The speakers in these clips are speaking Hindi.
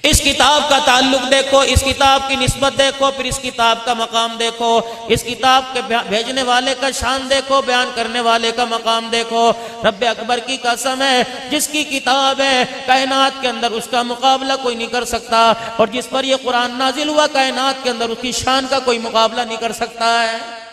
इस किताब का ताल्लुक देखो, इस किताब की निस्बत देखो, फिर इस किताब का मकाम देखो, इस किताब के भेजने वाले का शान देखो, बयान करने वाले का मकाम देखो। रब्बे अकबर की कसम है, जिसकी किताब है कायनात के अंदर उसका मुकाबला कोई नहीं कर सकता, और जिस पर यह कुरान नाजिल हुआ कायनात के अंदर उसकी शान का कोई मुकाबला नहीं कर सकता है।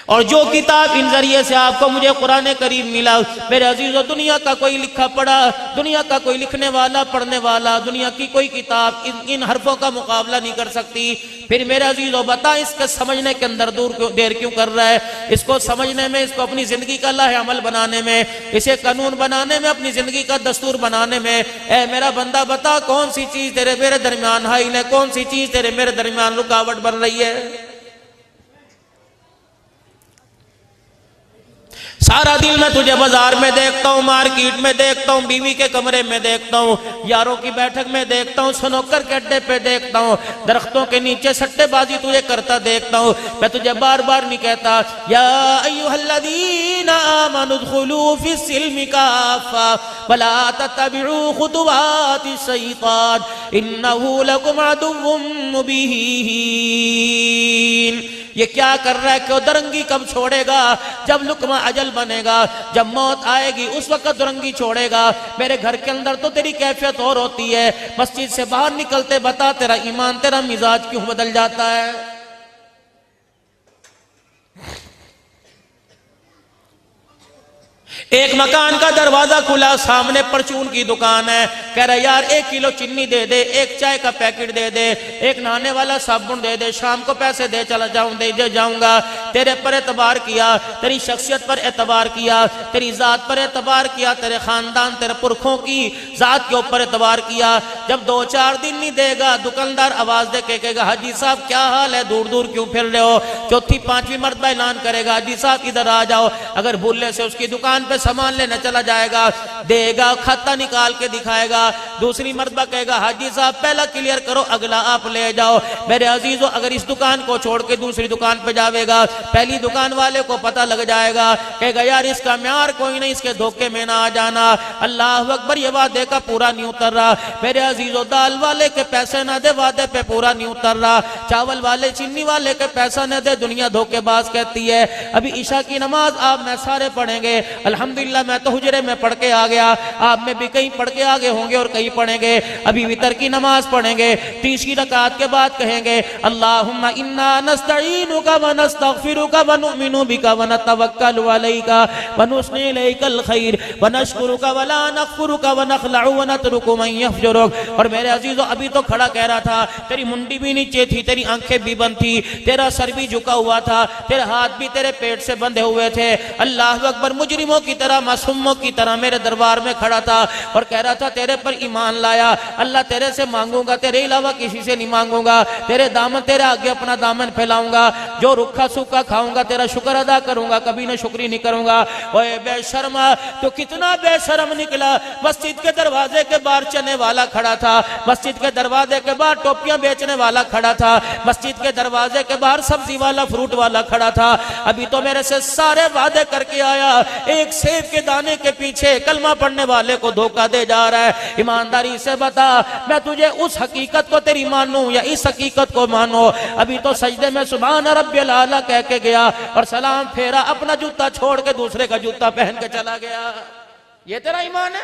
और जो किताब इन जरिए से आपको मुझे कुरान करीम मिला, मेरे अजीजों, दुनिया का कोई लिखा पढ़ा, दुनिया का कोई लिखने वाला, पढ़ने वाला, दुनिया की कोई किताब इन हरफों का मुकाबला नहीं कर सकती। फिर मेरे अजीजों बता, इसके समझने के अंदर देर क्यों कर रहा है? इसको समझने में, इसको अपनी जिंदगी का लाहे अमल बनाने में, इसे कानून बनाने में, अपनी जिंदगी का दस्तूर बनाने में। ए मेरा बंदा बता, कौन सी चीज तेरे मेरे दरमियान हाइल है, कौन सी चीज तेरे मेरे दरमियान रुकावट बन रही है? सारा दिन मैं तुझे बाजार में देखता हूँ, मार्केट में देखता हूँ, बीवी के कमरे में देखता हूँ, यारों की बैठक में देखता हूँ, स्नूकर के अड्डे पे देखता हूँ, दरख्तों के नीचे सट्टेबाजी तुझे करता देखता हूँ। मैं तुझे बार बार नहीं कहता या अय्युहल्लज़ीना आमनु उदखुलू फिस्सिल्मि काफ़ा वला तत्तबिउ खुतुवातिश शैतान इन्नहु लकुम अदुव्वुम मुबीन। ये क्या कर रहा है? क्यों दरंगी कब छोड़ेगा? जब लुकमा अजल बनेगा, जब मौत आएगी उस वक्त दरंगी छोड़ेगा। मेरे घर के अंदर तो तेरी कैफियत और होती है, मस्जिद से बाहर निकलते बता तेरा ईमान, तेरा मिजाज क्यों बदल जाता है? एक मकान का दरवाजा खुला, सामने परचून की दुकान है। कह रहा यार 1 किलो चीनी दे दे, 1 चाय का पैकेट दे दे, 1 नहाने वाला साबुन दे दे, शाम को पैसे दे चला जाऊं, दे जाऊंगा। तेरे पर एतबार किया, तेरी शख्सियत पर एतबार किया, तेरी जात पर एतबार किया, तेरे खानदान, तेरे पुरखों की जात के ऊपर एतबार किया। जब 2-4 दिन नहीं देगा, दुकानदार आवाज दे के कहेगा हाजी साहब क्या हाल है, दूर दूर क्यों फिर रहे हो? 4-5वीं मरतबा ऐलान करेगा हाजी साहब इधर आ जाओ। अगर भूलने से उसकी दुकान पे सामान लेने चला जाएगा, देगा, खाता निकाल के दिखाएगा। दूसरी मर्तबा कहेगा हाजी साहब पहला क्लियर करो, अगला आप ले जाओ। मेरे अजीजों, अगर इस दुकान को छोड़ के दूसरी दुकान पे जाएगा, पहली दुकान वाले को पता लग जाएगा, कहेगा यार इसका म्यार कोई नहीं, इसके धोखे में ना आ जाना। अल्लाह अकबर, ये वादे का पूरा नहीं उतर रहा। मेरे अजीजों, दाल वाले के पैसे ना दे, वादे पे पूरा नहीं उतर रहा। चावल वाले, चीनी वाले के पैसा न दे, दुनिया धोखेबाज कहती है। अभी ईशा की नमाज आप मैं सारे पढ़ेंगे, अल्हम्दुलिल्लाह मैं तो हुजरे में पढ़ के आ गया, आप में भी कहीं पढ़ के आगे होंगे और कहीं पढ़ेंगे। अभी वितर की नमाज पढ़ेंगे, 30 रकात के बाद कहेंगे अल्लाहुम्मा इन्ना नस्तईनुका व नस्तगफिरुका व नुमिनु बिका व नतवक्कलु अलैका व नुस्नी इलैकल खैर व नशकुरुका व ला नकफुरुका व नखलउ व नतरुकु मन यफजुरुक। और मेरे अजीजों, अभी तो खड़ा कह रहा था, तेरी मुंडी भी नीचे थी, तेरी आंखें भी बंद थी, तेरा सर भी झुका हुआ था, तेरे हाथ भी तेरे पेट से बंधे हुए थे। अल्लाह अकबर, मुजरिमों की तरह, मासूमों की तरह मेरे दरबार में खड़ा था और कह रहा था तेरे पर ईमान लाया, अल्लाह तेरे से मांगूंगा, तेरे अलावा किसी से नहीं मांगूंगा, तेरे दामन, तेरे आगे अपना दामन फैलाऊंगा, जो रुखा सूखा खाऊंगा तेरा शुक्र अदा करूंगा, कभी ना शुक्री नहीं करूंगा। ओए बेशर्मा, तो कितना बेशर्म निकला। मस्जिद के दरवाजे के बाहर चने वाला खड़ा था, मस्जिद के दरवाजे के बाहर टोपियां बेचने वाला खड़ा था, मस्जिद के दरवाजे के बाहर सब्जी वाला, फ्रूट वाला खड़ा था। अभी तो मेरे से सारे वादे करके आया, एक सेब के दाने के पीछे कलमा पढ़ने वाले को धोखा दे जा रहा है। ईमानदारी से बता, मैं तुझे उस हकीकत को तेरी मानूं या इस हकीकत को मानो? अभी तो सजदे में सुभान रब्बियल आला कह के गया और सलाम फेरा, अपना जूता छोड़ के दूसरे का जूता पहन के चला गया। ये तेरा ईमान है?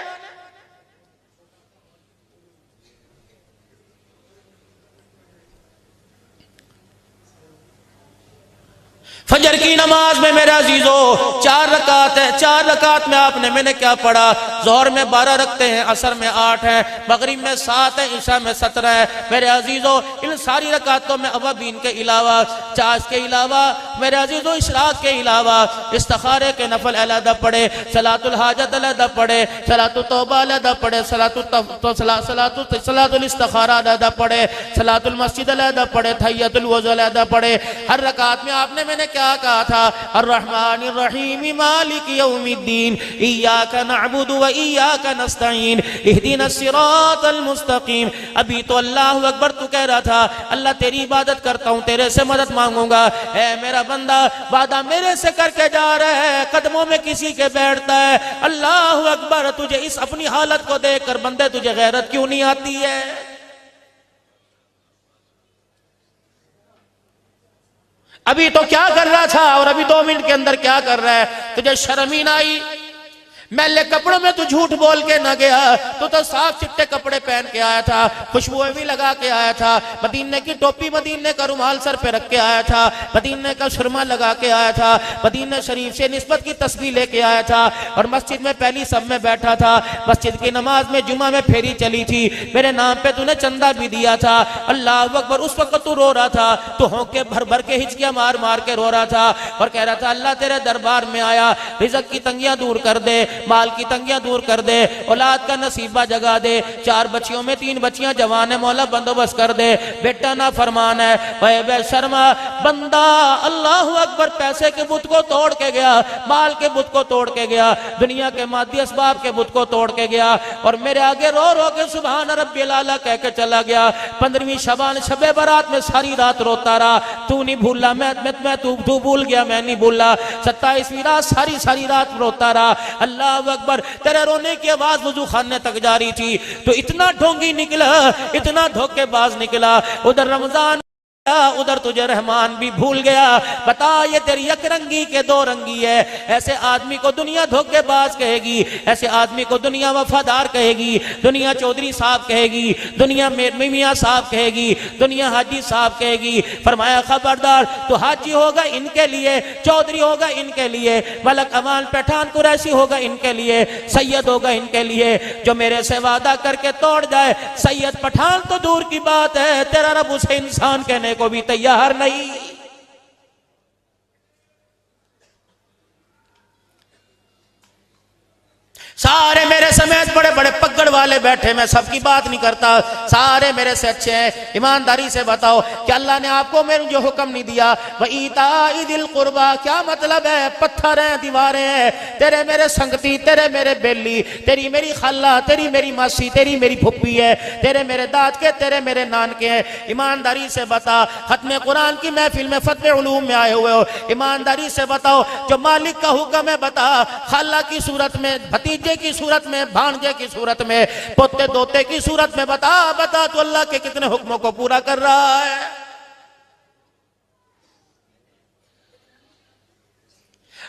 फजर की नमाज में मेरे अजीजों 4 रकात है, 4 रकात में आपने मैंने क्या पढ़ा? जोहर में 12 रखते हैं, असर में 8 है, मगरिब में 7 है, ईशा में 17 है। मेरे अजीजों, इन सारी रकातों में अवाबीन के अलावा, चाश के अलावा, मेरे अजीजों इशराक के अलावा इस्तिखारे के नफल अलहदा पढ़े, सलातुल हाजत अलहदा पढ़े, सलातुल तौबा अलहदा पढ़े, सलातुल इस्तिखारा अलहदा पढ़े, सलातुल मस्जिद अलहदा पढ़े, तहियतुल वज़ू अलहदा पढ़े। हर रकात में आपने मैंने क्या क्या कहा था, अर्रहमानिर रहीम मालिक यौमिद्दीन इय्याका नअबुदु व इय्याका नस्तईन इहदिनस सिरातल मुस्तकीम। अभी तो अल्लाहु अकबर तू कह रहा था अल्लाह तेरी इबादत करता हूँ, तेरे से मदद मांगूंगा। ऐ मेरा बंदा वादा मेरे से करके जा रहा है, कदमों में किसी के बैठता है। अल्लाहु अकबर, तुझे इस अपनी हालत को देखकर बंदे तुझे गैरत क्यों नहीं आती है? अभी तो क्या कर रहा था और अभी 2 मिनट के अंदर क्या कर रहा है? तुझे शर्म ही ना आई? मैले कपड़ों में तू झूठ बोल के ना गया, तो साफ चिट्टे कपड़े पहन के आया था, खुशबुएं भी लगा के आया था, मदीने की टोपी, मदीने का रुमाल सर पे रख के आया था, मदीने का सुरमा लगा के आया था, मदीने शरीफ से निस्बत की तस्बीह लेके आया था और मस्जिद में पहली सब में बैठा था। मस्जिद की नमाज में जुमा में फेरी चली थी, मेरे नाम पे तूने चंदा भी दिया था। अल्लाह अकबर, उस वक्त तू रो रहा था, तू होंके भर भर के हिचकियां मार मार के रो रहा था और कह रहा था अल्लाह तेरे दरबार में आया, रिज़्क़ की तंगियां दूर कर दे, माल की तंगियां दूर कर दे, औलाद का नसीबा जगा दे। 4 बच्चियों में 3 बच्चियां जवान है, मौला बंदोबस्त कर दे। बेटा ना फरमान है, बेशर्मा बंदा। अल्लाह अकबर, पैसे के बुत को तोड़ के गया, माल के बुत को तोड़ के गया, दुनिया के मादी असबाब के बुत को तोड़ के गया और मेरे आगे रो रो के सुभान रब्बिल आला कह के चला गया। 15वीं शबान शबे बारात में सारी रात रोता रहा, तू नहीं भूला, मैं तू भूल गया, मैं नहीं भूला। 27वीं रात सारी रात रोता रहा। अल्लाह अकबर, तेरे रोने की आवाज वजू खाने तक जा रही थी, तो इतना ढोंगी निकला, इतना धोखेबाज निकला। उधर रमजान, उधर तुझे रहमान भी भूल गया। बता, ये तेरी एक रंगी के 2 रंगी है। ऐसे आदमी को दुनिया धोखेबाज कहेगी, ऐसे आदमी को दुनिया वफादार कहेगी, दुनिया चौधरी साहब कहेगी, दुनिया मियां साहब कहेगी, दुनिया हाजी साहब कहेगी। फरमाया खबरदार, तो हाजी होगा इनके लिए, चौधरी होगा इनके लिए, मलक अमान पठान कुरैशी होगा इनके लिए, सैयद होगा इनके लिए। जो मेरे से वादा करके तोड़ जाए, सैयद पठान तो दूर की बात है, तेरा रब उसे इंसान कहने को भी तैयार नहीं। सारे मेरे समेत बड़े बड़े पगड़ वाले बैठे, मैं सबकी बात नहीं करता, सारे मेरे से अच्छे हैं। ईमानदारी से बताओ कि अल्लाह ने आपको मेरे जो हुक्म नहीं दिया, वह ईताई दिल कुर्बा, क्या मतलब है? पत्थर हैं, दीवारें हैं, तेरे मेरे संगती, तेरे मेरे बेली, तेरी मेरी खाला, तेरी मेरी मासी, तेरी मेरी फुप्पी है, तेरे मेरे दाद के, तेरे मेरे नान के हैं। ईमानदारी से बता, खत्म कुरान की महफिल में फतवे उलूम में आए हुए हो, ईमानदारी से बताओ जो मालिक का हुक्म है, बता, खाला की सूरत में, भतीजे की सूरत में, भांजे की सूरत में, पोते दोते की सूरत में, बता तो अल्लाह के कितने हुक्मों को पूरा कर रहा है।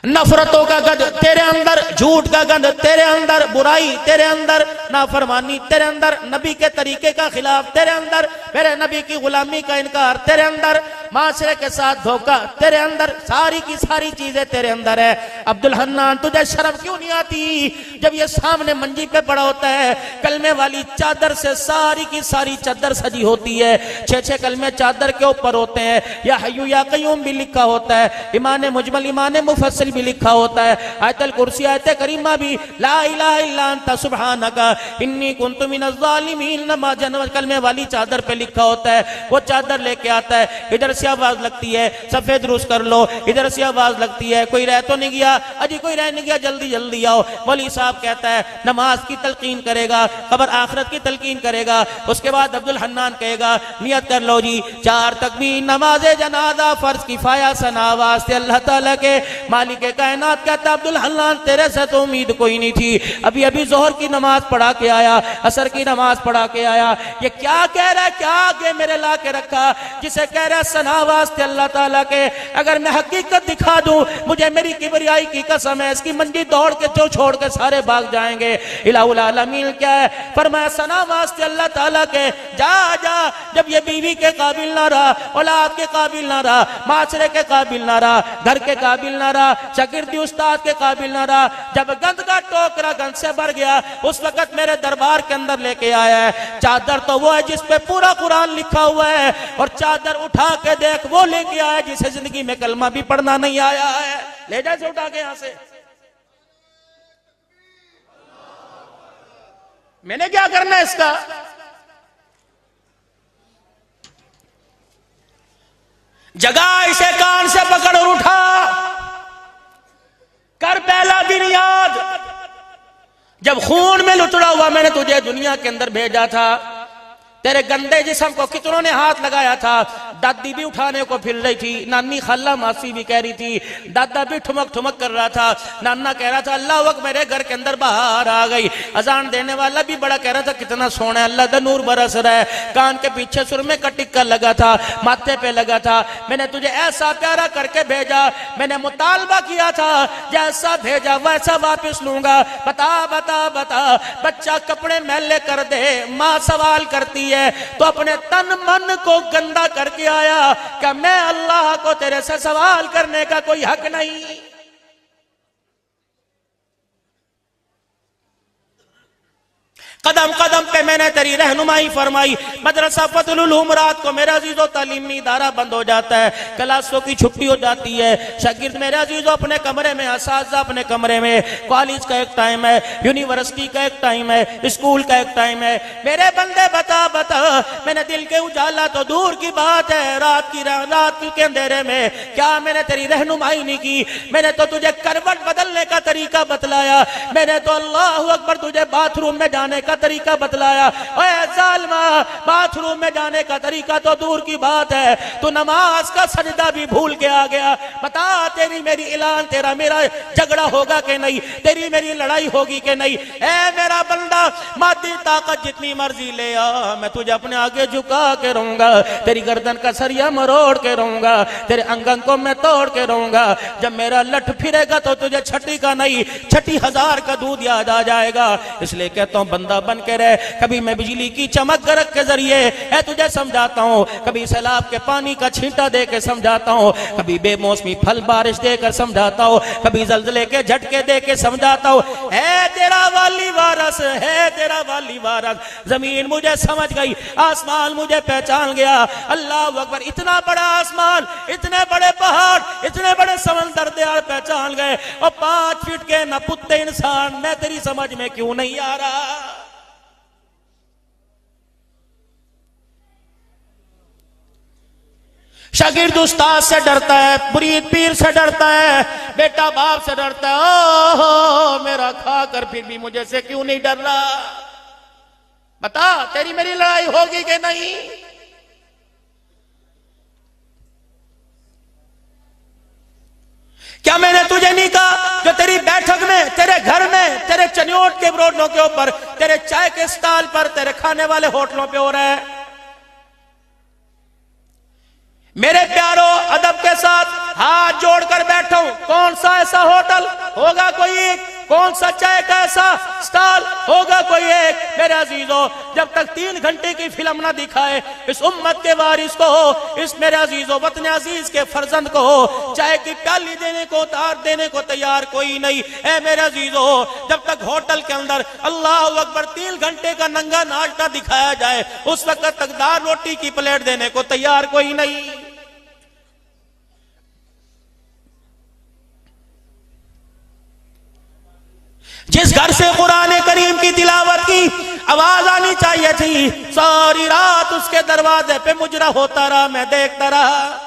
नफरतों का गंध तेरे अंदर, झूठ का गंध तेरे अंदर, बुराई तेरे अंदर, नाफरमानी तेरे अंदर, नबी के तरीके का खिलाफ तेरे अंदर, मेरे नबी की गुलामी का इनकार तेरे अंदर, माशरे के साथ धोखा तेरे अंदर, सारी की सारी चीजें तेरे अंदर है। अब्दुल हन्नान, तुझे शर्म क्यों नहीं आती? जब ये सामने मंजी पे पड़ा होता है, कलमे वाली चादर से सारी की सारी चादर सजी होती है, 6 कलमे चादर के ऊपर होते हैं, या हय्यू या कय्यूम भी लिखा होता है, ईमान मुजमल, ईमान मुफस्सिल भी लिखा होता है, आयतल कुर्सी, आयत करीमा भी, ला इलाहा इल्ला अंता सुब्हानका इन्नी कुन्तु मिनज़ ज़ालिमीन, नमाज कलमे वाली चादर पे लिखा होता है। वो चादर लेके आता है, इधर से आवाज लगती है सफे दुरुस्त कर लो, इधर से आवाज लगती है कोई रह तो नहीं गया, अजी कोई रह नहीं गया, जल्दी जल्दी आओ। मौलवी साहब कहता है नमाज की तलकीन करेगा, कब्र आखिरत की तलकीन करेगा, उसके बाद अब्दुल हन्नान कहेगा नियत कर लो जी, 4 तकबीर नमाज जनाजा फर्ज किफाया सना वास्ते अल्लाह ताला के मालिक के कायनात। कहता अब्दुल हन्नान, तेरे से तो उम्मीद कोई नहीं थी, अभी अभी जोहर की नमाज पढ़ा के आया, असर की नमाज पढ़ा के आया, ये क्या कह रहा है, क्या आगे मेरे ला के रखा, जिसे कह रहा है सना वास्ते अल्लाह ताला के। अगर मैं हकीकत दिखा दूं, मुझे मेरी किबरियाई की कसम है, इसकी मंजी दौड़ के जो छोड़ के सारे भाग जाएंगे। इलाहुल आलमीन क्या है, फरमाया सना वास्ते अल्लाह ताला के, जा जा, जब ये बीवी के काबिल ना रहा, औलाद के काबिल ना रहा, माशरे के काबिल ना रहा, घर के काबिल ना रहा, शागिर्दी उस्ताद के काबिल ना रहा, जब गंद का टोकरा गंद से भर गया, उस वक्त मेरे दरबार के अंदर लेके आया है। चादर तो वो है जिस पे पूरा कुरान लिखा हुआ है, और चादर उठा के देख वो लेके आया जिसे जिंदगी में कलमा भी पढ़ना नहीं आया है। ले जा उठा के यहां से, मैंने क्या करना है इसका? जगह इसे कान से पकड़ और उठा, पहला दिन याद, जब खून में लुटड़ा हुआ मैंने तुझे दुनिया के अंदर भेजा था, तेरे गंदे जिस्म को कितनों ने हाथ लगाया था। दादी भी उठाने को फिर रही थी, नानी खाला मासी भी कह रही थी, दादा भी ठुमक ठुमक कर रहा था, नाना कह रहा था अल्लाह वक्त मेरे घर के अंदर बाहर आ गई। अजान देने वाला भी बड़ा कह रहा था कितना सोना है, अल्लाह दा नूर बरस रहा है। कान के पीछे सुरमे का टिक्का लगा था, माथे पे लगा था। मैंने तुझे ऐसा प्यारा करके भेजा, मैंने मुतालबा किया था जैसा भेजा वैसा वापिस लूंगा। बता बता बता, बच्चा कपड़े मैले कर दे, माँ सवाल करती है तो अपने तन मन को गंदा करके आया, क्या मैं अल्लाह को तेरे से सवाल करने का कोई हक नहीं? कदम कदम पे मैंने तेरी रहनुमाई फरमाई। मदरसा फतहुल उलूम रात को मेरा अजीजों तालीमी इदारा बंद हो जाता है, क्लासों की छुट्टी हो जाती है, शागिर्द मेरे अजीजों अपने कमरे में, असातिज़ा अपने कमरे में। कॉलेज का एक टाइम है, यूनिवर्सिटी का एक टाइम है, स्कूल का एक टाइम है। मेरे बंदे बता बता, मैंने दिल के उजाला तो दूर की बात है, रात के अंधेरे में क्या मैंने तेरी रहनुमाई नहीं की? मैंने तो तुझे करवट बदलने का तरीका बतलाया, मैंने तो अल्लाह अकबर तुझे बाथरूम में जाने का तरीका बतलाया। ओए जालिमा, बाथरूम में जाने का तरीका तो दूर की बात है, तो नमाज का सजदा भी भूल के आ गया। बता तेरी मेरी ऐलान, तेरा मेरा झगड़ा होगा कि नहीं, तेरी मेरी लड़ाई होगी कि नहीं? ए मेरा बंदा, मादी ताकत जितनी मर्जी ले आ, मैं तुझे अपने आगे झुका के रहूंगा, तेरी गर्दन का सरिया मरोड़ के रहूंगा, तेरे अंगन को मैं तोड़ के रहूंगा। जब मेरा लठ फिरेगा तो तुझे छठी का नहीं 60,000 का दूध याद आ जाएगा। इसलिए कहता हूं बंदा बन के रहे। कभी मैं बिजली की चमक गरक के जरिए तुझे समझाता हूँ, कभी सैलाब के पानी का छींटा दे के समझाता हूँ, कभी बेमौसमी फल बारिश देकर समझाता हूँ, कभी जल्जले के झटके दे के समझाता हूँ। है तेरा वाली वारस, है तेरा वाली वारस। जमीन मुझे समझ गई, आसमान मुझे पहचान गया। अल्लाह अकबर, इतना बड़ा आसमान, इतने बड़े पहाड़, इतने बड़े समंदर दयाल पहचान गए, और 5 फीट के नपुत्ते इंसान मैं तेरी समझ में क्यों नहीं आ रहा? शागिर्द उस्ताद से डरता है, मुरीद पीर से डरता है, बेटा बाप से डरता है। ओहो मेरा खाकर फिर भी मुझे से क्यों नहीं डर रहा? बता तेरी मेरी लड़ाई होगी कि नहीं? क्या मैंने तुझे नहीं कहा जो तेरी बैठक में, तेरे घर में, तेरे चनियोट के रोडों के ऊपर, तेरे चाय के स्टॉल पर, तेरे खाने वाले होटलों पे हो रहा है? मेरे प्यारो अदब के साथ हाथ जोड़कर बैठा हूं। कौन सा ऐसा होटल होगा कोई एक, कौन सा चाय का ऐसा स्टॉल होगा कोई एक? मेरे अजीजों, जब तक 3 घंटे की फिल्म ना दिखाए इस उम्मत के वारिस को हो, इस मेरे अजीजों वतन अजीज के फर्जंद को हो, चाय की प्याली देने को, उतार देने को तैयार कोई नहीं। ऐ मेरे अजीजों, जब तक होटल के अंदर अल्लाह अकबर 3 घंटे का नंगा नाश्ता दिखाया जाए, उस वक्त तक दाल रोटी की प्लेट देने को तैयार कोई नहीं। जिस घर से कुरान करीम की तिलावत की आवाज आनी चाहिए थी, सारी रात उसके दरवाजे पे मुजरा होता रहा, मैं देखता रहा।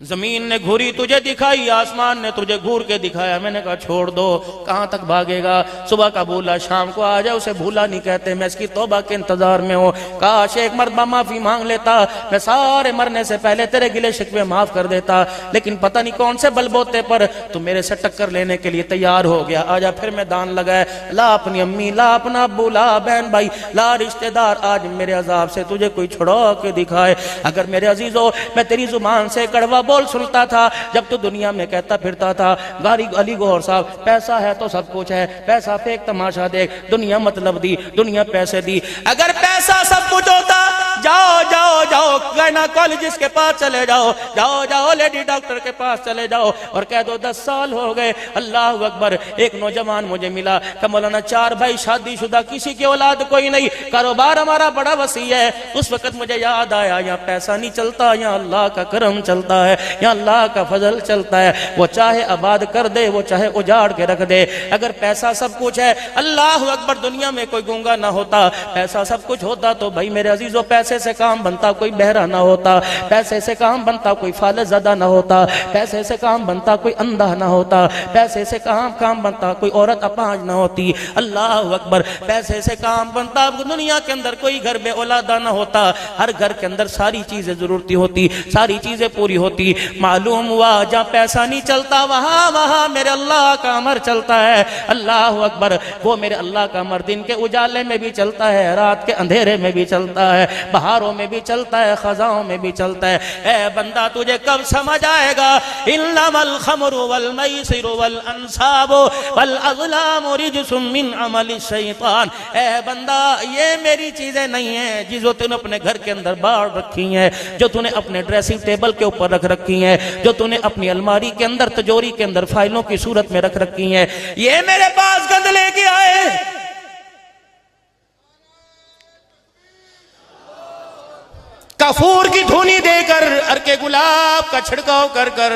जमीन ने घूरी तुझे दिखाई, आसमान ने तुझे घूर के दिखाया। मैंने कहा छोड़ दो, कहां तक भागेगा? सुबह का भूला शाम को आ जाए, उसे भूला नहीं कहते। मैं इसकी तौबा के इंतजार में हूं। काश एक मरतबा माफी मांग लेता, मैं सारे मरने से पहले तेरे गिले शिकवे माफ कर देता। लेकिन पता नहीं कौन से बलबोते पर तू मेरे से टक्कर लेने के लिए तैयार हो गया। आजा फिर मैदान लगाए, ला अपनी अम्मी, ला अपना अब्बू, ला बहन भाई, ला रिश्तेदार, आज मेरे अजाब से तुझे कोई छुड़ा के दिखाए। अगर मेरे अजीजों, मैं तेरी जुबान से कड़वा बोल सुनता था जब तू दुनिया में कहता फिरता था, गारी अली गौहर साहब, पैसा है तो सब कुछ है, पैसा फेंक तमाशा देख, दुनिया मतलब दी, दुनिया पैसे दी। अगर पैसा सब कुछ होता, जाओ जाओ जाओ गायनाकोलॉजिस्ट के पास चले जाओ, जाओ जाओ लेडी डॉक्टर के पास चले जाओ और कह दो 10 साल हो गए। अल्लाह अकबर, एक नौजवान मुझे मिला कि मौलाना 4 भाई शादीशुदा, किसी की औलाद कोई नहीं, कारोबार हमारा बड़ा वसी है। उस वक्त मुझे याद आया, यहाँ पैसा नहीं चलता, यहाँ अल्लाह का करम चलता है, यहाँ अल्लाह का फजल चलता है। वो चाहे आबाद कर दे, वो चाहे उजाड़ के रख दे। अगर पैसा सब कुछ है, अल्लाह अकबर, दुनिया में कोई गूंगा ना होता। पैसा सब कुछ होता तो भाई मेरे अजीजों पैसा पैसे से काम बनता कोई बहरा ना होता, पैसे से काम बनता कोई फालज़दा ना होता, पैसे से काम बनता कोई अंधा ना होता, पैसे से काम बनता कोई औरत अपाहिज ना होती। अल्लाह अकबर। पैसे से काम बनता दुनिया के अंदर कोई घर बे औलादा ना होता, हर घर के अंदर सारी चीजें जरूरती होती, सारी चीजें पूरी होती। मालूम हुआ जहाँ पैसा नहीं चलता वहां वहां मेरे अल्लाह का अमर चलता है। अल्लाह अकबर। वो मेरे अल्लाह का अमर दिन के उजाले में भी चलता है, रात के अंधेरे में भी चलता है, बहारों में भी चलता है, खजाओं में भी चलता है। ए बंदा तुझे कब समझ आएगा इन्नमल खमरु वल मैसिरु वल अंसाबु वल अज़लामु रिज्सुम मिन अमलि शैतान। ए बंदा ये मेरी चीजें नहीं है जिसको तूने अपने घर के अंदर बाढ़ रखी है, जो तूने अपने ड्रेसिंग टेबल के ऊपर रख रखी है, जो तूने अपनी अलमारी के अंदर तिजोरी के अंदर फाइलों की सूरत में रख रखी है, ये मेरे पास गंद लेके आए। कफूर की धुनी देकर अर्के गुलाब का छिड़काव कर कर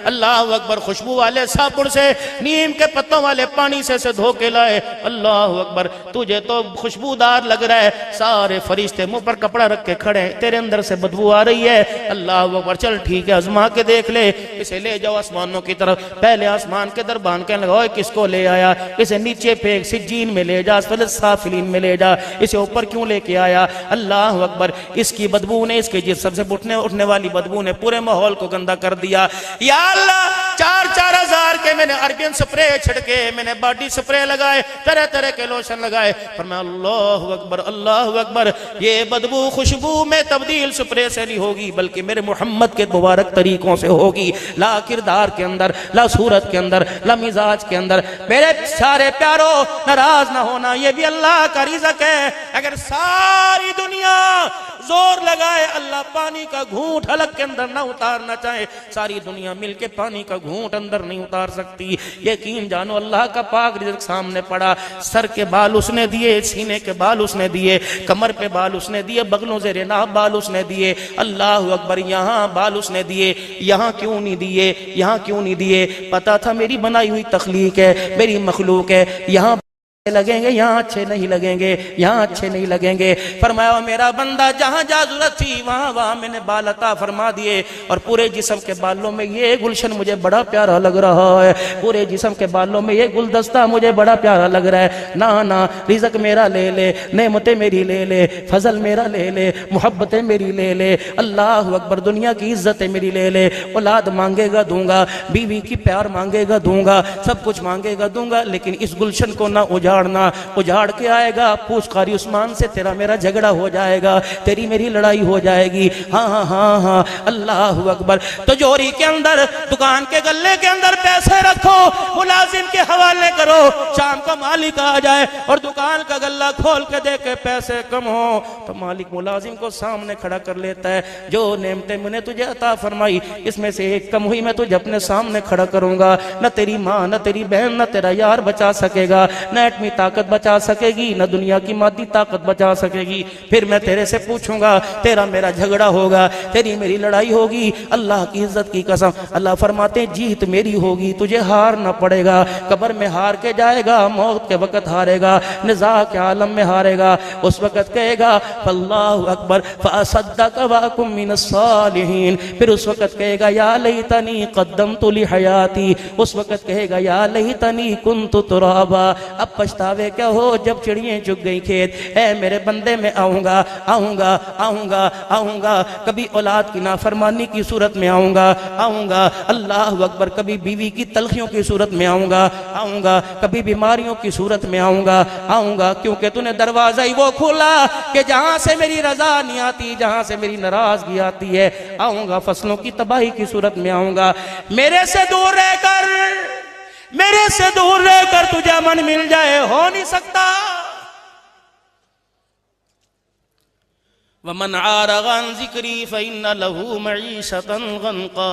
अल्लाह अकबर खुशबू वाले साबुन से नीम के पत्तों वाले पानी से धो के लाए। अल्लाह अकबर। तुझे तो खुशबूदार लग रहा है, सारे फरिश्ते मुंह पर कपड़ा रख के खड़े हैं, तेरे अंदर से बदबू आ रही है। अल्लाह अकबर। चल ठीक है, आजमा के देख ले, इसे ले जाओ आसमानों की तरफ। पहले आसमान के दर बांध के लगाओ, किसको ले आया? इसे नीचे फेंक, सिज्जीन में ले जा, साफिलीन में ले जा, इसे ऊपर क्यों लेके आया? अल्लाह अकबर। इसकी बदबू ने, इसके जिस्म से उठने वाली बदबू ने पूरे माहौल को गंदा कर दिया। या अल्लाह 4-4 हजार के मैंने अरबियन स्प्रे छिड़के, मैंने बॉडी स्प्रे लगाए, तरह तरह के लोशन लगाए, पर मैं अल्लाह अकबर अल्लाह अकबर। ये बदबू खुशबू में तब्दील स्प्रे से नहीं होगी, बल्कि मेरे मोहम्मद के मुबारक तरीकों से होगी। ला किरदार के अंदर, ला सूरत के अंदर, ला मिजाज के अंदर। मेरे सारे प्यारो नाराज ना होना, ये भी अल्लाह का रिज़्क़ है। अगर सारी दुनिया जोर लगाए अल्लाह पानी का घूंट हलक के अंदर ना उतारना चाहे, सारी दुनिया मिलके पानी का घूंट अंदर नहीं उतार सकती। यकीन जानो अल्लाह का पाक रिज़्क़ सामने पड़ा। सर के बाल उसने दिए, सीने के बाल उसने दिए, कमर पे बाल उसने दिए, बगलों से रेनाब बाल उसने दिए। अल्लाह अकबर। यहाँ बाल उसने दिए, यहाँ क्यों नहीं दिए? यहाँ क्यों नहीं दिए? पता था मेरी बनाई हुई तख्लीक है, मेरी मखलूक है, यहाँ लगेंगे, यहाँ अच्छे नहीं लगेंगे, यहाँ अच्छे नहीं लगेंगे। फरमाया मेरा बंदा जहाँ जहाँ जरूरत थी वहाँ वहाँ मैंने बाल अता फरमा दिए, और पूरे जिस्म के बालों में ये गुलशन मुझे बड़ा प्यारा लग रहा है, पूरे जिस्म के बालों में ये गुलदस्ता मुझे बड़ा प्यारा लग रहा है। ना ना, रिज़्क़ मेरा ले ले, नेमतें मेरी ले ले, फजल मेरा ले ले, मोहब्बतें मेरी ले ले। अल्लाह अकबर। दुनिया की इज्जतें मेरी ले ले, औलाद मांगेगा दूंगा, बीवी की प्यार मांगेगा दूंगा, सब कुछ मांगेगा दूंगा, लेकिन इस गुलशन को ना उजाड़ के आएगा। पूछ कारी उस्मान से, तेरा मेरा झगड़ा हो जाएगा, तेरी मेरी लड़ाई हो जाएगी। हाँ हाँ हाँ हाँ। अल्लाह अकबर। तिजोरी के अंदर, दुकान के गल्ले के अंदर पैसे रखो, मुलाजिम के हवाले करो, शाम को मालिक आ जाए और दुकान का गल्ला खोल के देखे पैसे कम हो तो मालिक मुलाजिम को सामने खड़ा कर लेता है। जो नेमतें मैंने तुझे अता फरमाई इसमें से एक कम हुई, मैं तुझे अपने सामने खड़ा करूंगा। न तेरी माँ, न तेरी बहन, न तेरा यार बचा सकेगा, न एटमी ताकत बचा सकेगी, न दुनिया की मादी ताकत बचा सकेगी। फिर मैं तेरे से पूछूंगा, तेरा मेरा झगड़ा होगा, तेरी मेरी लड़ाई होगी। अल्लाह की इज्जत की कसम, अल्लाह फरमाते जीत मेरी होगी, तुझे हारना पड़ेगा। कब्र में हार के जाएगा, मौत के वक्त हारेगा, निज़ा के आलम में हारेगा। उस वक्त कहेगा अल्लाहु अकबर फअसद्दक़ व कुम मिनस सालिहीन। फिर उस वक्त कहेगा या लैतनी क़द्दमतु ली हयाती। उस वक्त कहेगा या लैतनी कुन्तु तुराबा। अब पछतावे क्या हो जब चिड़ियाँ चुग गई खेत। ऐ मेरे बंदे में आऊँगा आऊँगा आऊँगा आऊँगा, कभी औलाद की नाफरमानी की सूरत में आऊँगा आऊँगा, अल्लाह अकबर, कभी बीवी की तलखियों की सूरत में आऊँगा आऊँगा, कभी बीमारियों की सूरत में आऊँगा आऊँगा, क्योंकि तूने दरवाजा ही वो खोला कि जहाँ से मेरी रजा नहीं आती, जहाँ से मेरी नाराजगी आती है आऊँगा। फसलों की तबाही की सूरत में आऊँगा। मेरे से दूर रहकर, मेरे से दूर रहकर तुझे अमन मिल जाए, हो नहीं सकता। वमन आरग़ अन ज़िक्री फ़इन्न लहू मईशतन ग़न्क़ा।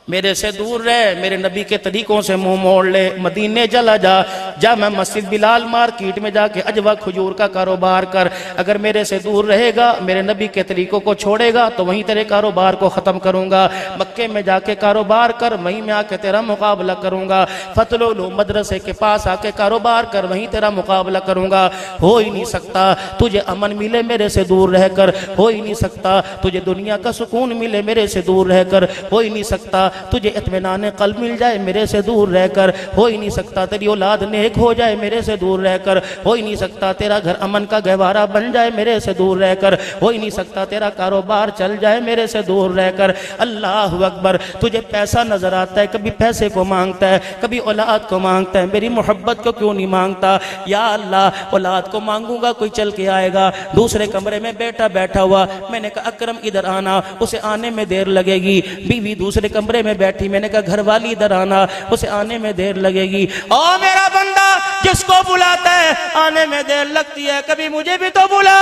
मेरे से दूर रह, मेरे नबी के तरीकों से मुंह मोड़ ले, मदीने चला जा, जा मैं मस्जिद बिलाल मार्केट में जाके अजवा खजूर का कारोबार कर। अगर मेरे से दूर रहेगा, मेरे नबी के तरीकों को छोड़ेगा तो वहीं तेरे कारोबार को ख़त्म करूँगा। मक्के में जाके कारोबार कर, वहीं में आके तेरा मुकाबला करूँगा। फतलुल मदरसे के पास आके कारोबार कर, वहीं तेरा मुकाबला करूँगा। हो ही नहीं सकता तुझे अमन मिले मेरे से दूर रहकर, हो ही नहीं सकता तुझे दुनिया का सुकून मिले मेरे से दूर रहकर, हो ही नहीं सकता तुझे इत्मीनान क़ल्ब मिल जाए मेरे से दूर रहकर, हो ही नहीं सकता तेरी औलाद नेक हो जाए मेरे से दूर रहकर, हो ही नहीं सकता तेरा घर अमन का गहवारा बन जाए मेरे से दूर रहकर, हो ही नहीं सकता तेरा कारोबार चल जाए मेरे से दूर रहकर। अल्लाह अकबर। तुझे पैसा नजर आता है, कभी पैसे को मांगता है, कभी औलाद को मांगता है, मेरी मोहब्बत को क्यों नहीं मांगता? या अल्लाह, औलाद को मांगूंगा कोई चल के आएगा, दूसरे कमरे में बेटा बैठा हुआ, मैंने कहा अकरम इधर आना, उसे आने में देर लगेगी। बीवी दूसरे कमरे में बैठी, मैंने कहा घरवाली इधर आना, उसे आने में देर लगेगी। ओ मेरा बंदा, जिसको बुलाता है आने में देर लगती है, कभी मुझे भी तो बुला।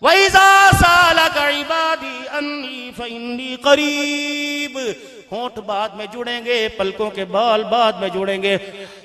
वैज़ा सालका इबादी अन्नी फइन्नी करीब। होंठ बाद में जुड़ेंगे, पलकों के बाल बाद में जुड़ेंगे,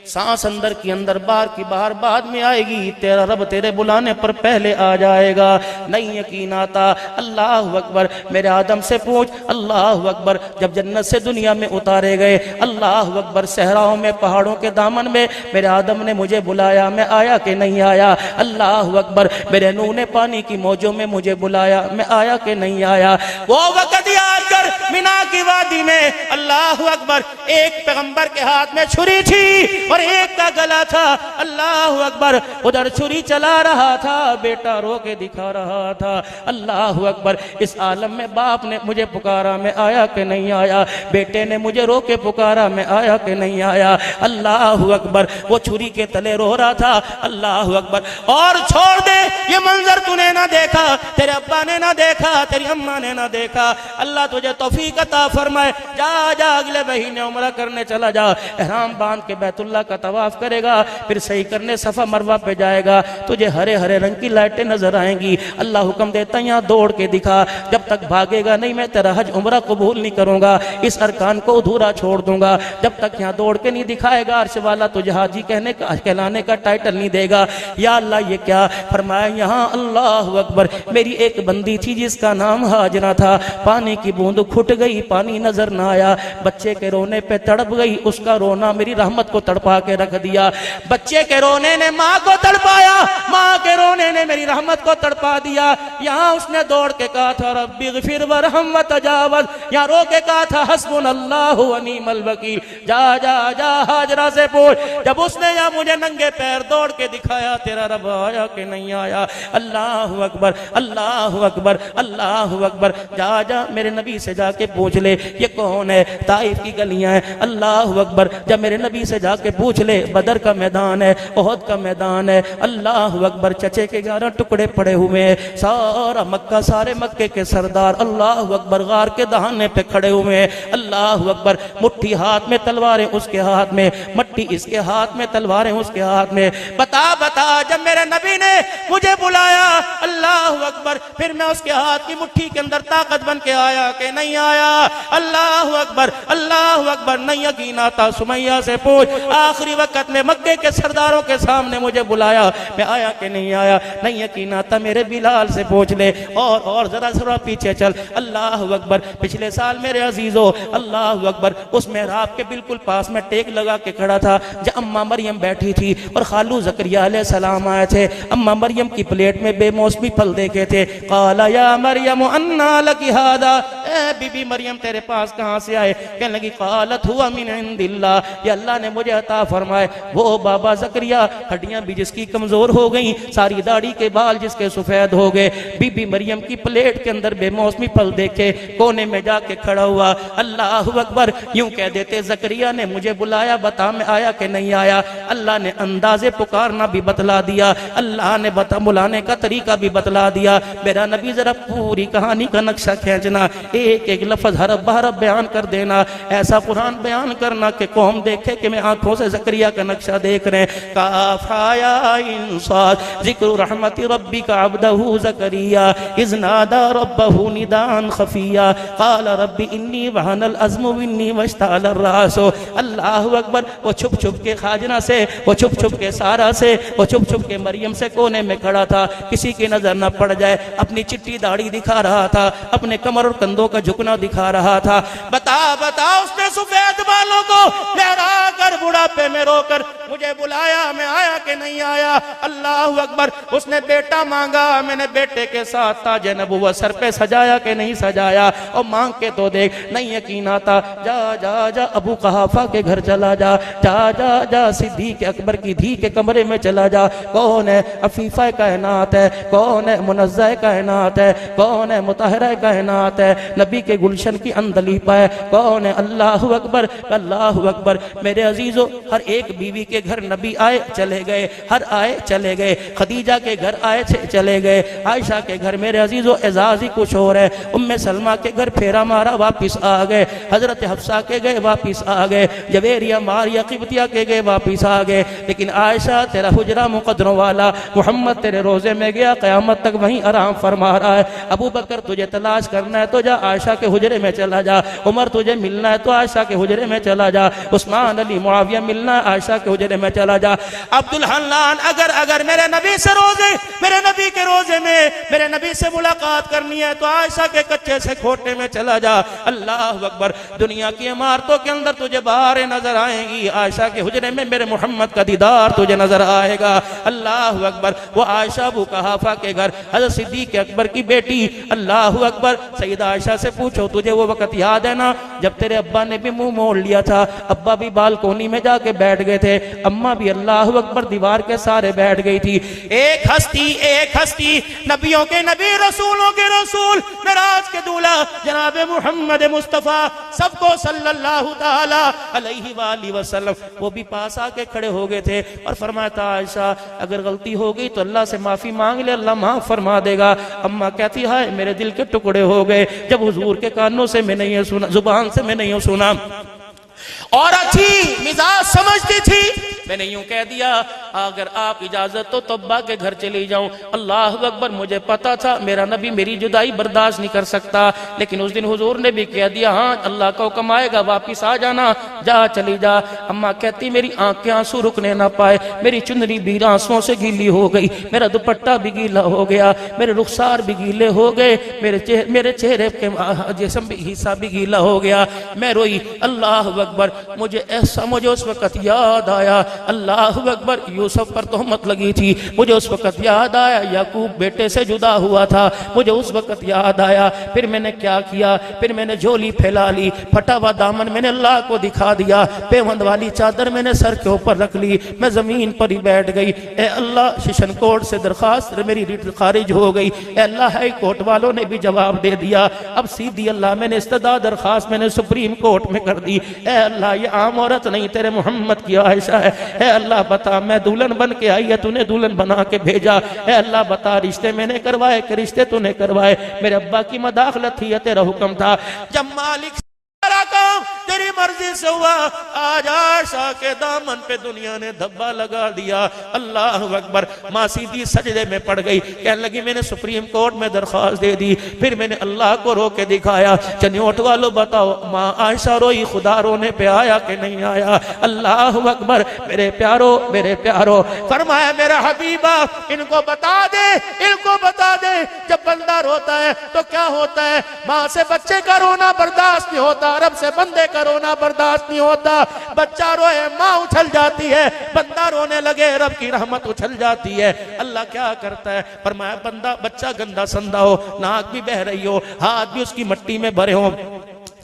सांस अंदर की अंदर, बाहर की बाहर बाद में आएगी। तेरा रब तेरे बुलाने पर पहले आ जाएगा। नहीं यकीन आता। अल्लाह अकबर। मेरे आदम से पूछ, अल्लाह अकबर, जब जन्नत से दुनिया में उतारे गए, अल्लाह अकबर, सहराओं में, पहाड़ों के दामन में मेरे आदम ने मुझे बुलाया, मैं आया कि नहीं आया? अल्लाह अकबर। मेरे नूह ने पानी की मौजों में मुझे बुलाया, मैं आया कि नहीं आया? वो वक़्त याद कर, मिना की वादी में, अल्लाह अकबर, एक पैगंबर के हाथ में छुरी थी और एक का गला था। अल्लाह अकबर। उधर छुरी चला रहा था, बेटा रो के दिखा रहा था। अल्लाह अकबर। इस आलम में बाप ने मुझे पुकारा, मैं आया कि नहीं आया? बेटे ने मुझे रो के पुकारा, मैं आया कि नहीं आया? अल्लाह अकबर। वो छुरी के तले रो रहा था। अल्लाह अकबर। और छोड़ दे, ये मंजर तूने ना देखा, तेरे अब्बा ने ना देखा, तेरी अम्मा ने ना देखा। अल्लाह तुझे तौफीक अता फरमाए। जा जा, अगले महीने उम्रा करने चला जा, एहराम बांध के बैतुल्लाह का तवाफ करेगा, फिर सही करने सफा मरवा पे जाएगा, तुझे हरे हरे रंग की लाइटें नजर आएंगी। अल्लाह हुक्म देता है, यहाँ दौड़ के दिखा। जब तक भागेगा नहीं, मैं तेरा हज उम्रा कबूल नहीं करूंगा, इस अरकान को अधूरा छोड़ दूंगा। जब तक यहाँ दौड़ के नहीं दिखाएगा, अर्श वाला तुझे हाजी कहलाने का टाइटल नहीं देगा। या अल्लाह, ये क्या फरमाया यहाँ? अल्लाह अकबर। मेरी एक बंदी थी जिसका नाम हाजरा था, पानी की बूंद खुट गई, पानी नजर ना आया, बच्चे के रोने पे तड़प गई, उसका रोना मेरी रहमत को तड़पा के रख दिया। बच्चे के रोने ने माँ को तड़पाया, माँ के रोने ने मेरी रहमत को तड़पा दिया। यहाँ उसने दौड़ के कहा था रब्बिग़फिर वरहम व तजावज़, यहाँ रो के कहा था हस्बुनल्लाहु व निअमल वकील। जा जा जा, हाजरा से पूछ। जब उसने यहाँ मुझे नंगे पैर दौड़ के दिखाया, तेरा रब आया कि नहीं आया? अल्लाह अकबर, अल्लाह अकबर, अल्लाह अकबर। जा जा, मेरे नबी से जाके पूछ ले ये कौन है? ताइफ की गलियां हैं। अल्लाह अकबर। जब मेरे नबी से जाके पूछ ले, बदर का मैदान है, ओहद का मैदान है। अल्लाह अकबर। चचे के 11 टुकड़े पड़े हुए हैं, सारा मक्का, सारे मक्के के सरदार अल्लाह अकबर गार के दहाने पे खड़े हुए हैं। अल्लाह अकबर। मुट्ठी हाथ में तलवारें उसके हाथ में, मट्टी इसके हाथ में, तलवारें उसके हाथ में। बता बता, जब मेरे नबी ने मुझे बुलाया, अल्लाह अकबर, फिर मैं उसके हाथ की मुट्ठी के अंदर ताकत बन के आया कि नहीं आया? अल्लाह अकबर, अल्लाह अकबर। नहीं यकीन आता, सुमैया से पूछ। आखिरी वक्त में मक्के के सरदारों के सामने मुझे बुलाया, मैं आया कि नहीं आया? नहीं यकीन आता, मेरे बिलाल से पूछ ले। और जरा पीछे चल। अल्लाह अकबर। पिछले साल मेरे अजीजों, अल्लाह अकबर, उस मेहराब के बिल्कुल पास में टेक लगा के खड़ा था, जब अम्मा मरियम बैठी थी और खालू ज़करिया अलैहिस्सलाम आए थे। अम्मा मरियम की प्लेट में बेमौसमी फल देखे थे। क़ाला या मरियम अन्ना लकी हादा, ए बीबी मरियम तेरे पास कहाँ से आए? कहने लगी क़ालत हुआ मिन इंदिल्लाह, ये अल्लाह ने मुझे अता फरमाए। वो बाबा ज़करिया, हड्डियां भी जिसकी कमजोर हो गई, सारी दाढ़ी के बाल जिसके सफेद हो गए, बीबी मरियम की प्लेट के अंदर बेमौसमी फल देखे, कोने में जाके खड़ा हुआ। अल्लाह अकबर। यूं कह देते, ज़करिया ने मुझे बुलाया, बता मैं आया कि नहीं आया? अल्लाह ने अंदाजे पुकारना भी बतला दिया, अल्लाह ने बुलाने का तरीका भी बतला दिया। मेरा नबी जरा पूरी कहानी का नक्शा खींचना, एक एक लफ्ज हरफ बहरफ बयान कर देना, ऐसा कुरान बयान करना कि कौम देखे कि मैं आंखों से ज़करिया का नक्शा देख रहे हैं। काफाया इंसान ज़िक्र रहमति रब्बिका अब्दहू ज़करिया इज़ नादा रब्बहू निदान खफिया क़ाल रब्बी इन्नी वहनल अज़्मु मिन्नी वश्तअल अर्रासु। अल्लाहु अकबर। वो छुप छुप के खाजना से, वो छुप छुप के सारा से, वो छुप छुप के मरियम से कोने में खड़ा था, किसी की नजर न पड़ जाए। अपनी चिट्टी दाढ़ी दिखा रहा था, अपने कमर और कंधों का झुकना दिखा रहा था। बता बता उसने सफेद बालों को लहरा कर बुढ़ापे में रोकर मुझे बुलाया, मैं आया कि नहीं आया। अल्लाह अकबर। उसने बेटा मांगा, मैंने बेटे के साथ ताज नबुव्वत सर पे सजाया कि नहीं सजाया। और मांग के तो देख, नहीं यकीन आता। जा जा जा अबू कहाफा के घर चला जा, जा जा जा सिद्दीक अकबर की धी के कमरे में चला जा। कौन है? अफीफा कायनात है। कौन है? मुनज़्ज़ा कायनात है। कौन है? मुतहरा कायनात है। नबी के गुलशन की अंदलीपा है। कौन है? अल्लाह अकबर, अल्लाह अकबर। मेरे अजीजों, हर एक बीवी के घर नबी आए चले गए, हर आए चले गए। खदीजा के घर आए चले गए, आयशा के घर मेरे अजीजों एजाज ही कुछ और है। उम्मे सलमा के घर फेरा मारा वापिस आ गए, हजरत हफ्सा के गए वापिस आ गए, जवेरिया मारिया किबतिया के गए वापिस आ गए। लेकिन आयशा तेरा हुजरा मुकद्दरों वाला मोहम्मद तेरे रोजे में गया, क़यामत तक वहीं आराम फरमा रहा है। अबू बकर तुझे तलाश करना है तो जा आयशा के हुजरे में चला जा। उमर तुझे मिलना है तो आयशा के हुजरे में चला जा। उस्मान अली मुआविया मिलना है आयशा के हुजरे में चला जा। अब्दुल हन्नान अगर अगर मेरे नबी से रोजे, मेरे नबी के रोजे में मेरे नबी से मुलाकात करनी है तो आयशा के कच्चे से खोटे में चला जा। अल्लाह अकबर। दुनिया की इमारतों के अंदर तुझे बाहरें नजर आएंगी, आयशा के हुजरे में मेरे मोहम्मद का दीदार तुझे नजर आएगा। अल्लाह अकबर। वो आयशा अबू कहाफा के घर हज़रत सिद्दीक अकबर की बेटी, अल्लाह अकबर। सईदा आयशा से पूछो तुझे वो वक्त याद है ना जब तेरे अब्बा ने भी मुंह मोड़ लिया था, अब्बा भी बालकोनी में जाके बैठ गए थे, अम्मा भी अल्लाह अकबर दीवार के सारे बैठ गई थी। एक हस्ती नबियों के नबी रसूलों के रसूल मेराज के दूल्हा जनाब मुहम्मद मुस्तफ़ा सबको सल्लल्लाहु ताला अलैहि वसल्लम, वो भी पास आके खड़े हो गए थे और फरमाया था आयशा अगर गलती हो गई तो अल्लाह से माफी मांग ले, अल्लाह माफ फरमा देगा। अम्मा कहती है मेरे दिल के टुकड़े हो गए जब हुजूर के कानों से मैंने ये सुना, जुबान से मैंने ये सुना। और अच्छी मिजाज समझती थी, मैंने यूं कह दिया अगर आप इजाजत तो तब्बा के घर चली जाऊं। अल्लाह अकबर। मुझे पता था मेरा नबी मेरी जुदाई बर्दाश्त नहीं कर सकता, लेकिन उस दिन हुजूर ने भी कह दिया हाँ अल्लाह को हुक्म आएगा वापिस आ जाना, जा चली जा। अम्मा कहती मेरी आंखें आंसू रुकने ना पाए, मेरी चुनरी भी आंसुओं से गीली हो गई, मेरा दुपट्टा भी गीला हो गया, मेरे रुखसार भी गीले हो गए, मेरे चेहरे के जिस्म भी हिस्सा भी गीला हो गया। मैं रोई। अल्लाह अकबर। मुझे उस वक्त याद आया, अल्लाह अकबर, यूसुफ पर तोहमत लगी थी, मुझे उस वक्त याद आया याकूब बेटे से जुदा हुआ था, मुझे उस वक्त याद आया। फिर मैंने क्या किया, फिर मैंने झोली फैला ली, फटा हुआ दामन मैंने अल्लाह को दिखा दिया, पेवंद वाली चादर मैंने सर के ऊपर रख ली, मैं जमीन पर ही बैठ गई। ए अल्लाह शिशन कोर्ट से दरखास्त मेरी रिट खारिज हो गई। ए अल्लाह हाई कोर्ट वालों ने भी जवाब दे दिया, अब सीधी अल्लाह मैंने इस्तदा दरखास्त मैंने सुप्रीम कोर्ट में कर दी। ए अल्लाह ये आम औरत नहीं तेरे मोहम्मद की आयशा है। ए अल्लाह बता मैं दुल्हन बन के आई है, तूने दुल्हन बना के भेजा। ए अल्लाह बता रिश्ते मैंने करवाए कि रिश्ते तूने करवाए, मेरे अब्बा की मदाखलत थी या तेरा हुक्म था। जब मालिक काम तेरी मर्जी से हुआ, आज आयशा के दामन पे दुनिया ने धब्बा लगा दिया। अल्लाह अकबर। माँ सीधी सजदे में पड़ गई, कहने लगी मैंने सुप्रीम कोर्ट में दरख्वास्त दे दी, फिर मैंने अल्लाह को रो के दिखाया। चनियोट वालों बताओ माँ आयशा रोई, खुदा रोने पे आया कि नहीं आया? अल्लाह अकबर। मेरे प्यारो फरमाया मेरा हबीबा इनको बता दे, इनको बता दे जब बंदा रोता है तो क्या होता है। माँ से बच्चे का रोना बर्दाश्त नहीं होता, रब से बंदे का रोना बर्दाश्त नहीं होता। बच्चा रोए माँ उछल जाती है, बंदा रोने लगे रब की रहमत उछल जाती है। अल्लाह क्या करता है, फरमाया बंदा बच्चा गंदा संदा हो, नाक भी बह रही हो, हाथ भी उसकी मट्टी में भरे हो,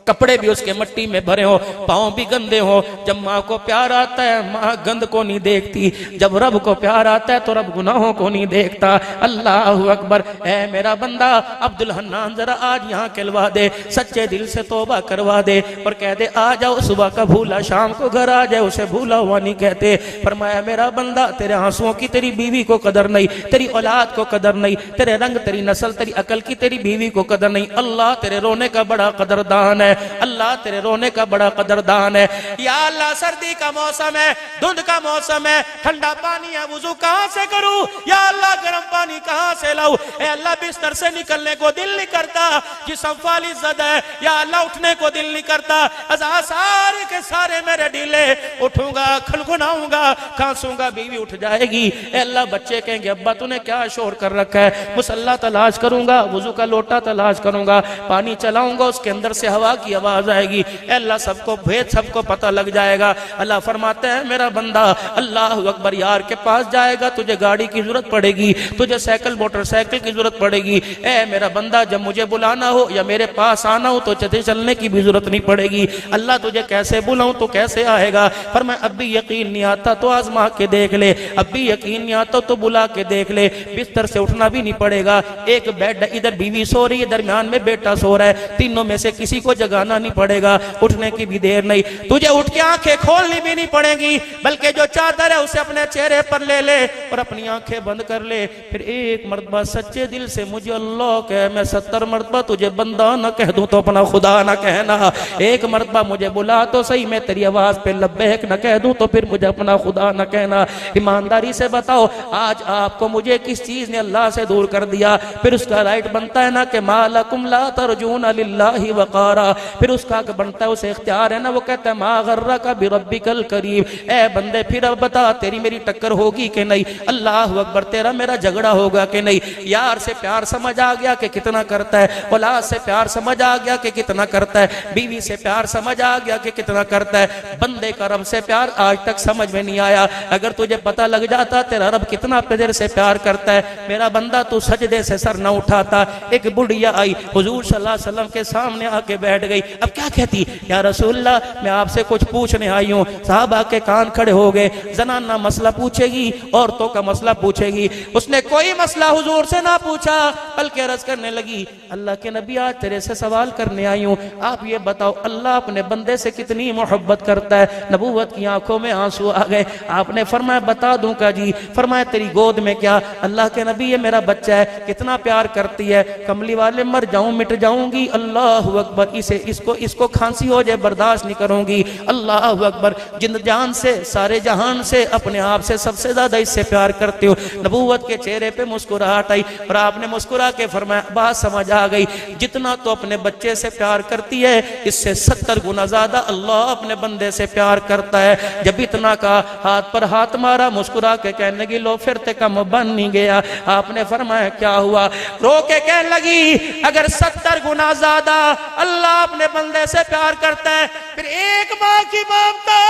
कपड़े भी उसके मिट्टी में भरे हो, पाँव भी गंदे हो। जब माँ को प्यार आता है माँ गंद को नहीं देखती, जब रब को प्यार आता है तो रब गुनाहों को नहीं देखता। अल्लाह अकबर। ऐ मेरा बंदा अब्दुल हन्नान जरा आज यहाँ कहलवा दे, सच्चे दिल से तौबा करवा दे और कह दे आ जाओ सुबह का भूला शाम को घर आ जाए, उसे भूला हुआ नहीं कहते। फरमाया मेरा बंदा तेरे आंसुओं की तेरी बीवी को कदर नहीं, तेरी औलाद को कदर नहीं, तेरे रंग तेरी नस्ल तेरी अकल की तेरी बीवी को कदर नहीं। अल्लाह तेरे रोने का बड़ा कदरदान है, अल्लाह तेरे रोने का बड़ा कदरदान है। या अल्लाह सर्दी का मौसम है, धुंध का मौसम है, ठंडा पानी है, वुजू कहां से करूं? या अल्लाह गर्म पानी कहां से लाऊं? ए अल्लाह बिस्तर से निकलने को दिल नहीं करता, जिस्म फाली ज़द है। या अल्लाह उठने को दिल नहीं करता, अज़ा सारे के सारे मेरे ढीले, उठूंगा खलखुनाऊंगा खांसूंगा बीवी उठ जाएगी। ए अल्लाह बच्चे कहेंगे अब्बा तूने क्या शोर कर रखा है? मुसल्ला तलाश करूंगा, वुजू का लोटा तलाश करूंगा, पानी चलाऊंगा, उसके अंदर से हवा की आवाज आएगी। अल्लाह सबको भेद सबको पता लग जाएगा। अल्लाह फरमाते हैं मेरा बंदा अल्लाह अकबर यार के पास जाएगा, तुझे गाड़ी की जरूरत पड़ेगी, तुझे साइकिल मोटरसाइकिल की जरूरत पड़ेगी। ए मेरा बंदा जब मुझे बुलाना हो या मेरे पास आना हो तो तुझे चलने की भी जरूरत नहीं पड़ेगी। अल्लाह तुझे कैसे बुलाऊं तो कैसे आएगा? पर मैं अब भी यकीन नहीं आता तो आजमा के देख ले, अब भी यकीन नहीं आता तो बुला के देख ले। बिस्तर से उठना भी नहीं पड़ेगा, एक बेड इधर बीवी सो रही है, दरमियान में बेटा सो रहा है, तीनों में से किसी को जगाना नहीं पड़ेगा, उठने की भी देर नहीं, तुझे उठ के आंखें खोलनी भी नहीं पड़ेगी, बल्कि जो चादर है उसे अपने चेहरे पर ले ले और अपनी आंखें बंद कर ले। फिर एक मर्तबा सच्चे दिल से मुझे अल्लाह कह, मैं 70 मर्तबा तुझे बंदा न कह दूं तो अपना खुदा न कहना। एक मर्तबा मुझे बुला तो सही, मैं तेरी आवाज पे लब्बैक न कह दूं तो फिर मुझे अपना खुदा न कहना। ईमानदारी से बताओ आज आपको मुझे किस चीज ने अल्लाह से दूर कर दिया? फिर उसका राइट बनता है ना कि मालकुम ला तरजून लिल्लाहि वक़ारा, फिर उसका बनता है उसे इख्तियार है ना, वो कहता है मा गर्रका बिरब्बिकल करीम। ए बंदे फिर अब बता तेरी मेरी टक्कर होगी कि नहीं? अल्लाह अकबर। तेरा मेरा झगड़ा होगा कि नहीं? यार से प्यार समझ आ गया कि कितना करता है, औलाद से प्यार समझ आ गया कि कितना करता है, बीवी से प्यार समझ आ गया कि कितना करता है। बंदे का रब से प्यार आज तक समझ में नहीं आया। अगर तुझे पता लग जाता तेरा रब कितना तेरे से प्यार करता है मेरा बंदा तू सजदे से सर न उठाता। एक बुढ़िया आई हुजूर सल्लल्लाहु अलैहि वसल्लम के सामने आके बैठ गई। अब क्या कहती? या रसूलल्लाह मैं आपसे कुछ पूछने आई हूँ। साहबा के कान खड़े हो गए। जनाना मसला पूछेगी, औरतों का मसला पूछेगी। उसने कोई मसला हुजूर से ना पूछा बल्कि अर्ज करने लगी अल्लाह के नबी आज तेरे से सवाल करने आई हूँ, आप ये बताओ अल्लाह अपने बंदे से कितनी मोहब्बत करता है? नबूवत की आंखों में आंसू आ गए। आपने फरमाया बता दूं का जी? फरमाया तेरी गोद में क्या? अल्लाह के नबी ये मेरा बच्चा है, कितना प्यार करती है। कमली वाले मर जाऊं मिट जाऊंगी, अल्लाह अकबर। इसको खांसी हो जाए बर्दाश्त नहीं करूंगी, अल्लाह अकबर। जिंद जान से सारे जहान से अपने आप से सबसे ज्यादा इससे प्यार करते हो। नबूवत के चेहरे पे मुस्कुराहट आई और आपने मुस्कुरा के फरमाया बात समझ आ गई, जितना तो अपने बच्चे से प्यार करती है इससे 70 गुना ज्यादा अल्लाह अपने बंदे से प्यार करता है। जब इतना का हाथ पर हाथ मारा, मुस्कुरा के कहने लगी लो फिर ते कम बन नहीं गया। आपने फरमाया क्या हुआ? रो के कहने लगी अगर 70 गुना ज्यादा अल्लाह अपने बंदे से प्यार करता है, फिर एक माँ की ममता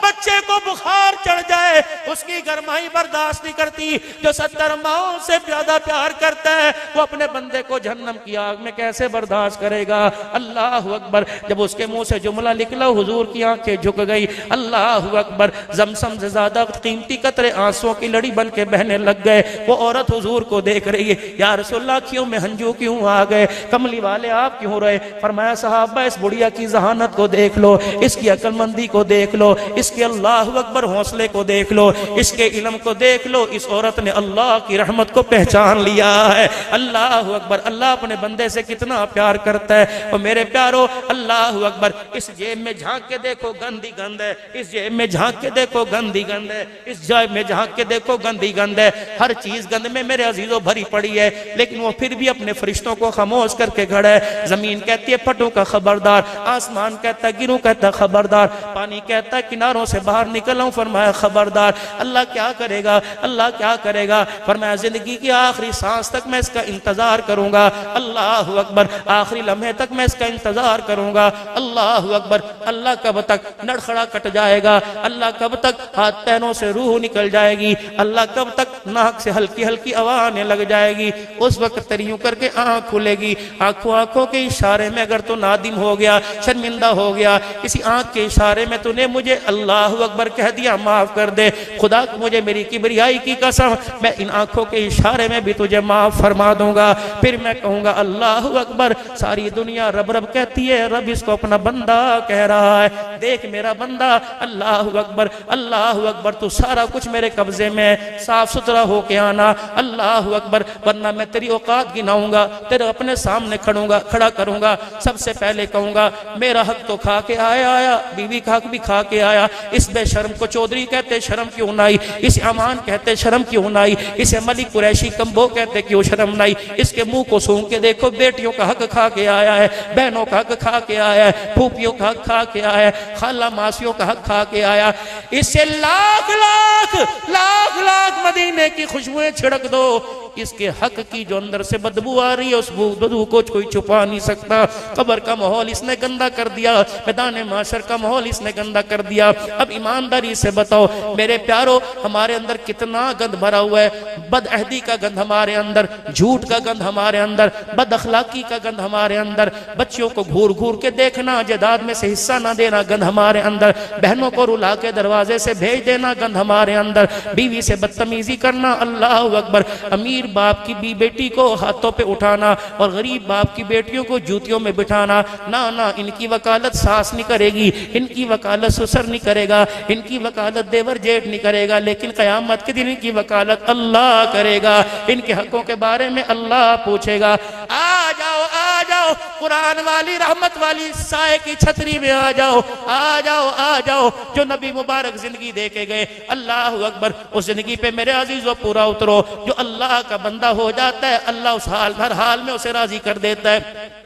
बच्चे को बुखार चढ़ जाए उसकी गरमाई बर्दाश्त नहीं करती। जो 70 माओं से ज्यादा प्यार करता है वो अपने बंदे को जहन्नम की आग में कैसे बर्दाश्त करेगा? अल्लाह अकबर। जब उसके मुंह से जुमला निकला हुजूर की आंखें झुक गई। अल्लाह अकबर। जमसम से ज्यादा कीमती कतरे आंसुओं की लड़ी बन के बहने लग गए। वो औरत हुजूर को देख रही है, या रसूलल्लाह आँखों में हंजू क्यों आ गए? कमली वाले आप क्यों रहे? फरमाया सहाबा इस बुढ़िया की जहानत को देख लो, इसकी अक्लमंदी को देख लो, इसके अल्लाह अकबर हौसले को देख लो, इसके इल्म को देख लो। इस औरत ने अल्लाह की रहमत को पहचान लिया है। अल्लाह अकबर। अल्लाह अपने बंदे से कितना प्यार करता है। और मेरे प्यारो अल्लाह अकबर। इस जेब में झांक के देखो गंदी गंद है, इस जेब में झांक के देखो गंदी गंद है, इस जेब में झांक के देखो गंदी गंद है। हर चीज गंद में मेरे अजीजों भरी पड़ी है, लेकिन वो फिर भी अपने फरिश्तों को खामोश करके खड़ा है। जमीन कहती है फटो का खबरदार, आसमान कहता है गिरूं कहता है खबरदार, पानी कहता है किनारों से बाहर निकल आऊं, फरमाया खबरदार। फरमाबरदार। अल्लाह क्या करेगा, अल्लाह क्या करेगा? फरमाया जिंदगी की आखिरी सांस तक मैं इसका इंतजार करूंगा। अल्लाह अकबर, आखिरी लम्हे तक मैं इसका इंतजार करूंगा। अल्लाह अकबर, अल्लाह कब तक नड़खड़ा कट जाएगा, अल्लाह कब तक हाथ पैरों से रूह निकल जाएगी, अल्लाह कब तक नाक से हल्की हल्की आवाज आने लग जाएगी। उस वक्त तेरी यूं करके आंख खुलेगी, आंखों आंखों के इशारे में अगर तो नादिम हो गया, शर्मिंदा हो गया, किसी आंख के इशारे में तूने मुझे अल्लाह अकबर कह दिया, माफ कर दे खुदा, मुझे मेरी किबरियाई की कसम, मैं इन आंखों के इशारे में भी तुझे माफ फरमा दूंगा। फिर मैं कहूंगा अल्लाह अकबर, सारी दुनिया रब रब कहती है, रब इसको अपना बंदा कह रहा है, देख मेरा बंदा, अल्लाह अकबर, अल्लाह अकबर, तू सारा कुछ मेरे कब्जे में, साफ सुथरा होके आना, अल्लाह अकबर, वरना मैं तेरी औकात गिनाऊंगा, तेरे अपने सामने खड़ा करूंगा। सबसे पहले कहूंगा मेरा हक तो खा के आया, बीवी का हक भी खा के आया, इस बेशर्म को चौधरी कहते शर्म क्यों ना आई, इसे अमान कहते शर्म क्यों ना आई, इसे मलिक कुरैशी कम्बो कहते क्यों शर्म ना आई, इसके मुंह को सूंघ के देखो, बेटियों का हक खा के आया है, बहनों का हक खा के आया है, फूफियों का हक खा के आया है, खाला मासियों का हक खा के आया। इससे लाख लाख लाख लाख मदीने की खुशबुएं छिड़क दो, इसके हक की जो अंदर से बदबू आ रही है, उस बदबू को कोई छुपा नहीं सकता। कब्र का माहौल इसने गंदा कर दिया, मैदान माशर का माहौल इसने गंदा कर दिया। अब ईमानदारी से बताओ मेरे प्यारो, हमारे अंदर कितना गंद भरा हुआ है, बदअहदी का गंद हमारे अंदर, झूठ का गंद हमारे अंदर, बद अखलाकी का गंद हमारे अंदर, बच्चियों को घूर घूर के देखना, जायदाद में से हिस्सा ना देना गंद हमारे अंदर, बहनों को रुला के दरवाजे से भेज देना गंद हमारे अंदर, बीवी से बदतमीजी करना, अल्लाह अकबर, अमीर बाप की बेटी को हाथों पे उठाना और गरीब बाप की बेटियों को जूतियों में बिठाना, ना ना, इनकी वकालत सास नहीं करेगी, इनकी वकालत ससुर नहीं करेगा, इनकी वकालत देवर जेठ नहीं करेगा, लेकिन क़यामत के दिन इनकी वकालत अल्लाह करेगा, इनके हकों के बारे में अल्लाह पूछेगा। आ जाओ, आ जाओ, कुरान वाली रहमत वाली साए की छतरी में आ जाओ, आ जाओ, आ जाओ, जो नबी मुबारक जिंदगी दे के गए, अल्लाह अकबर, उस जिंदगी पे मेरे अजीजों पूरा उतरो। जो अल्लाह का बंदा हो जाता है, अल्लाह उस हर हाल में उसे राजी कर देता है।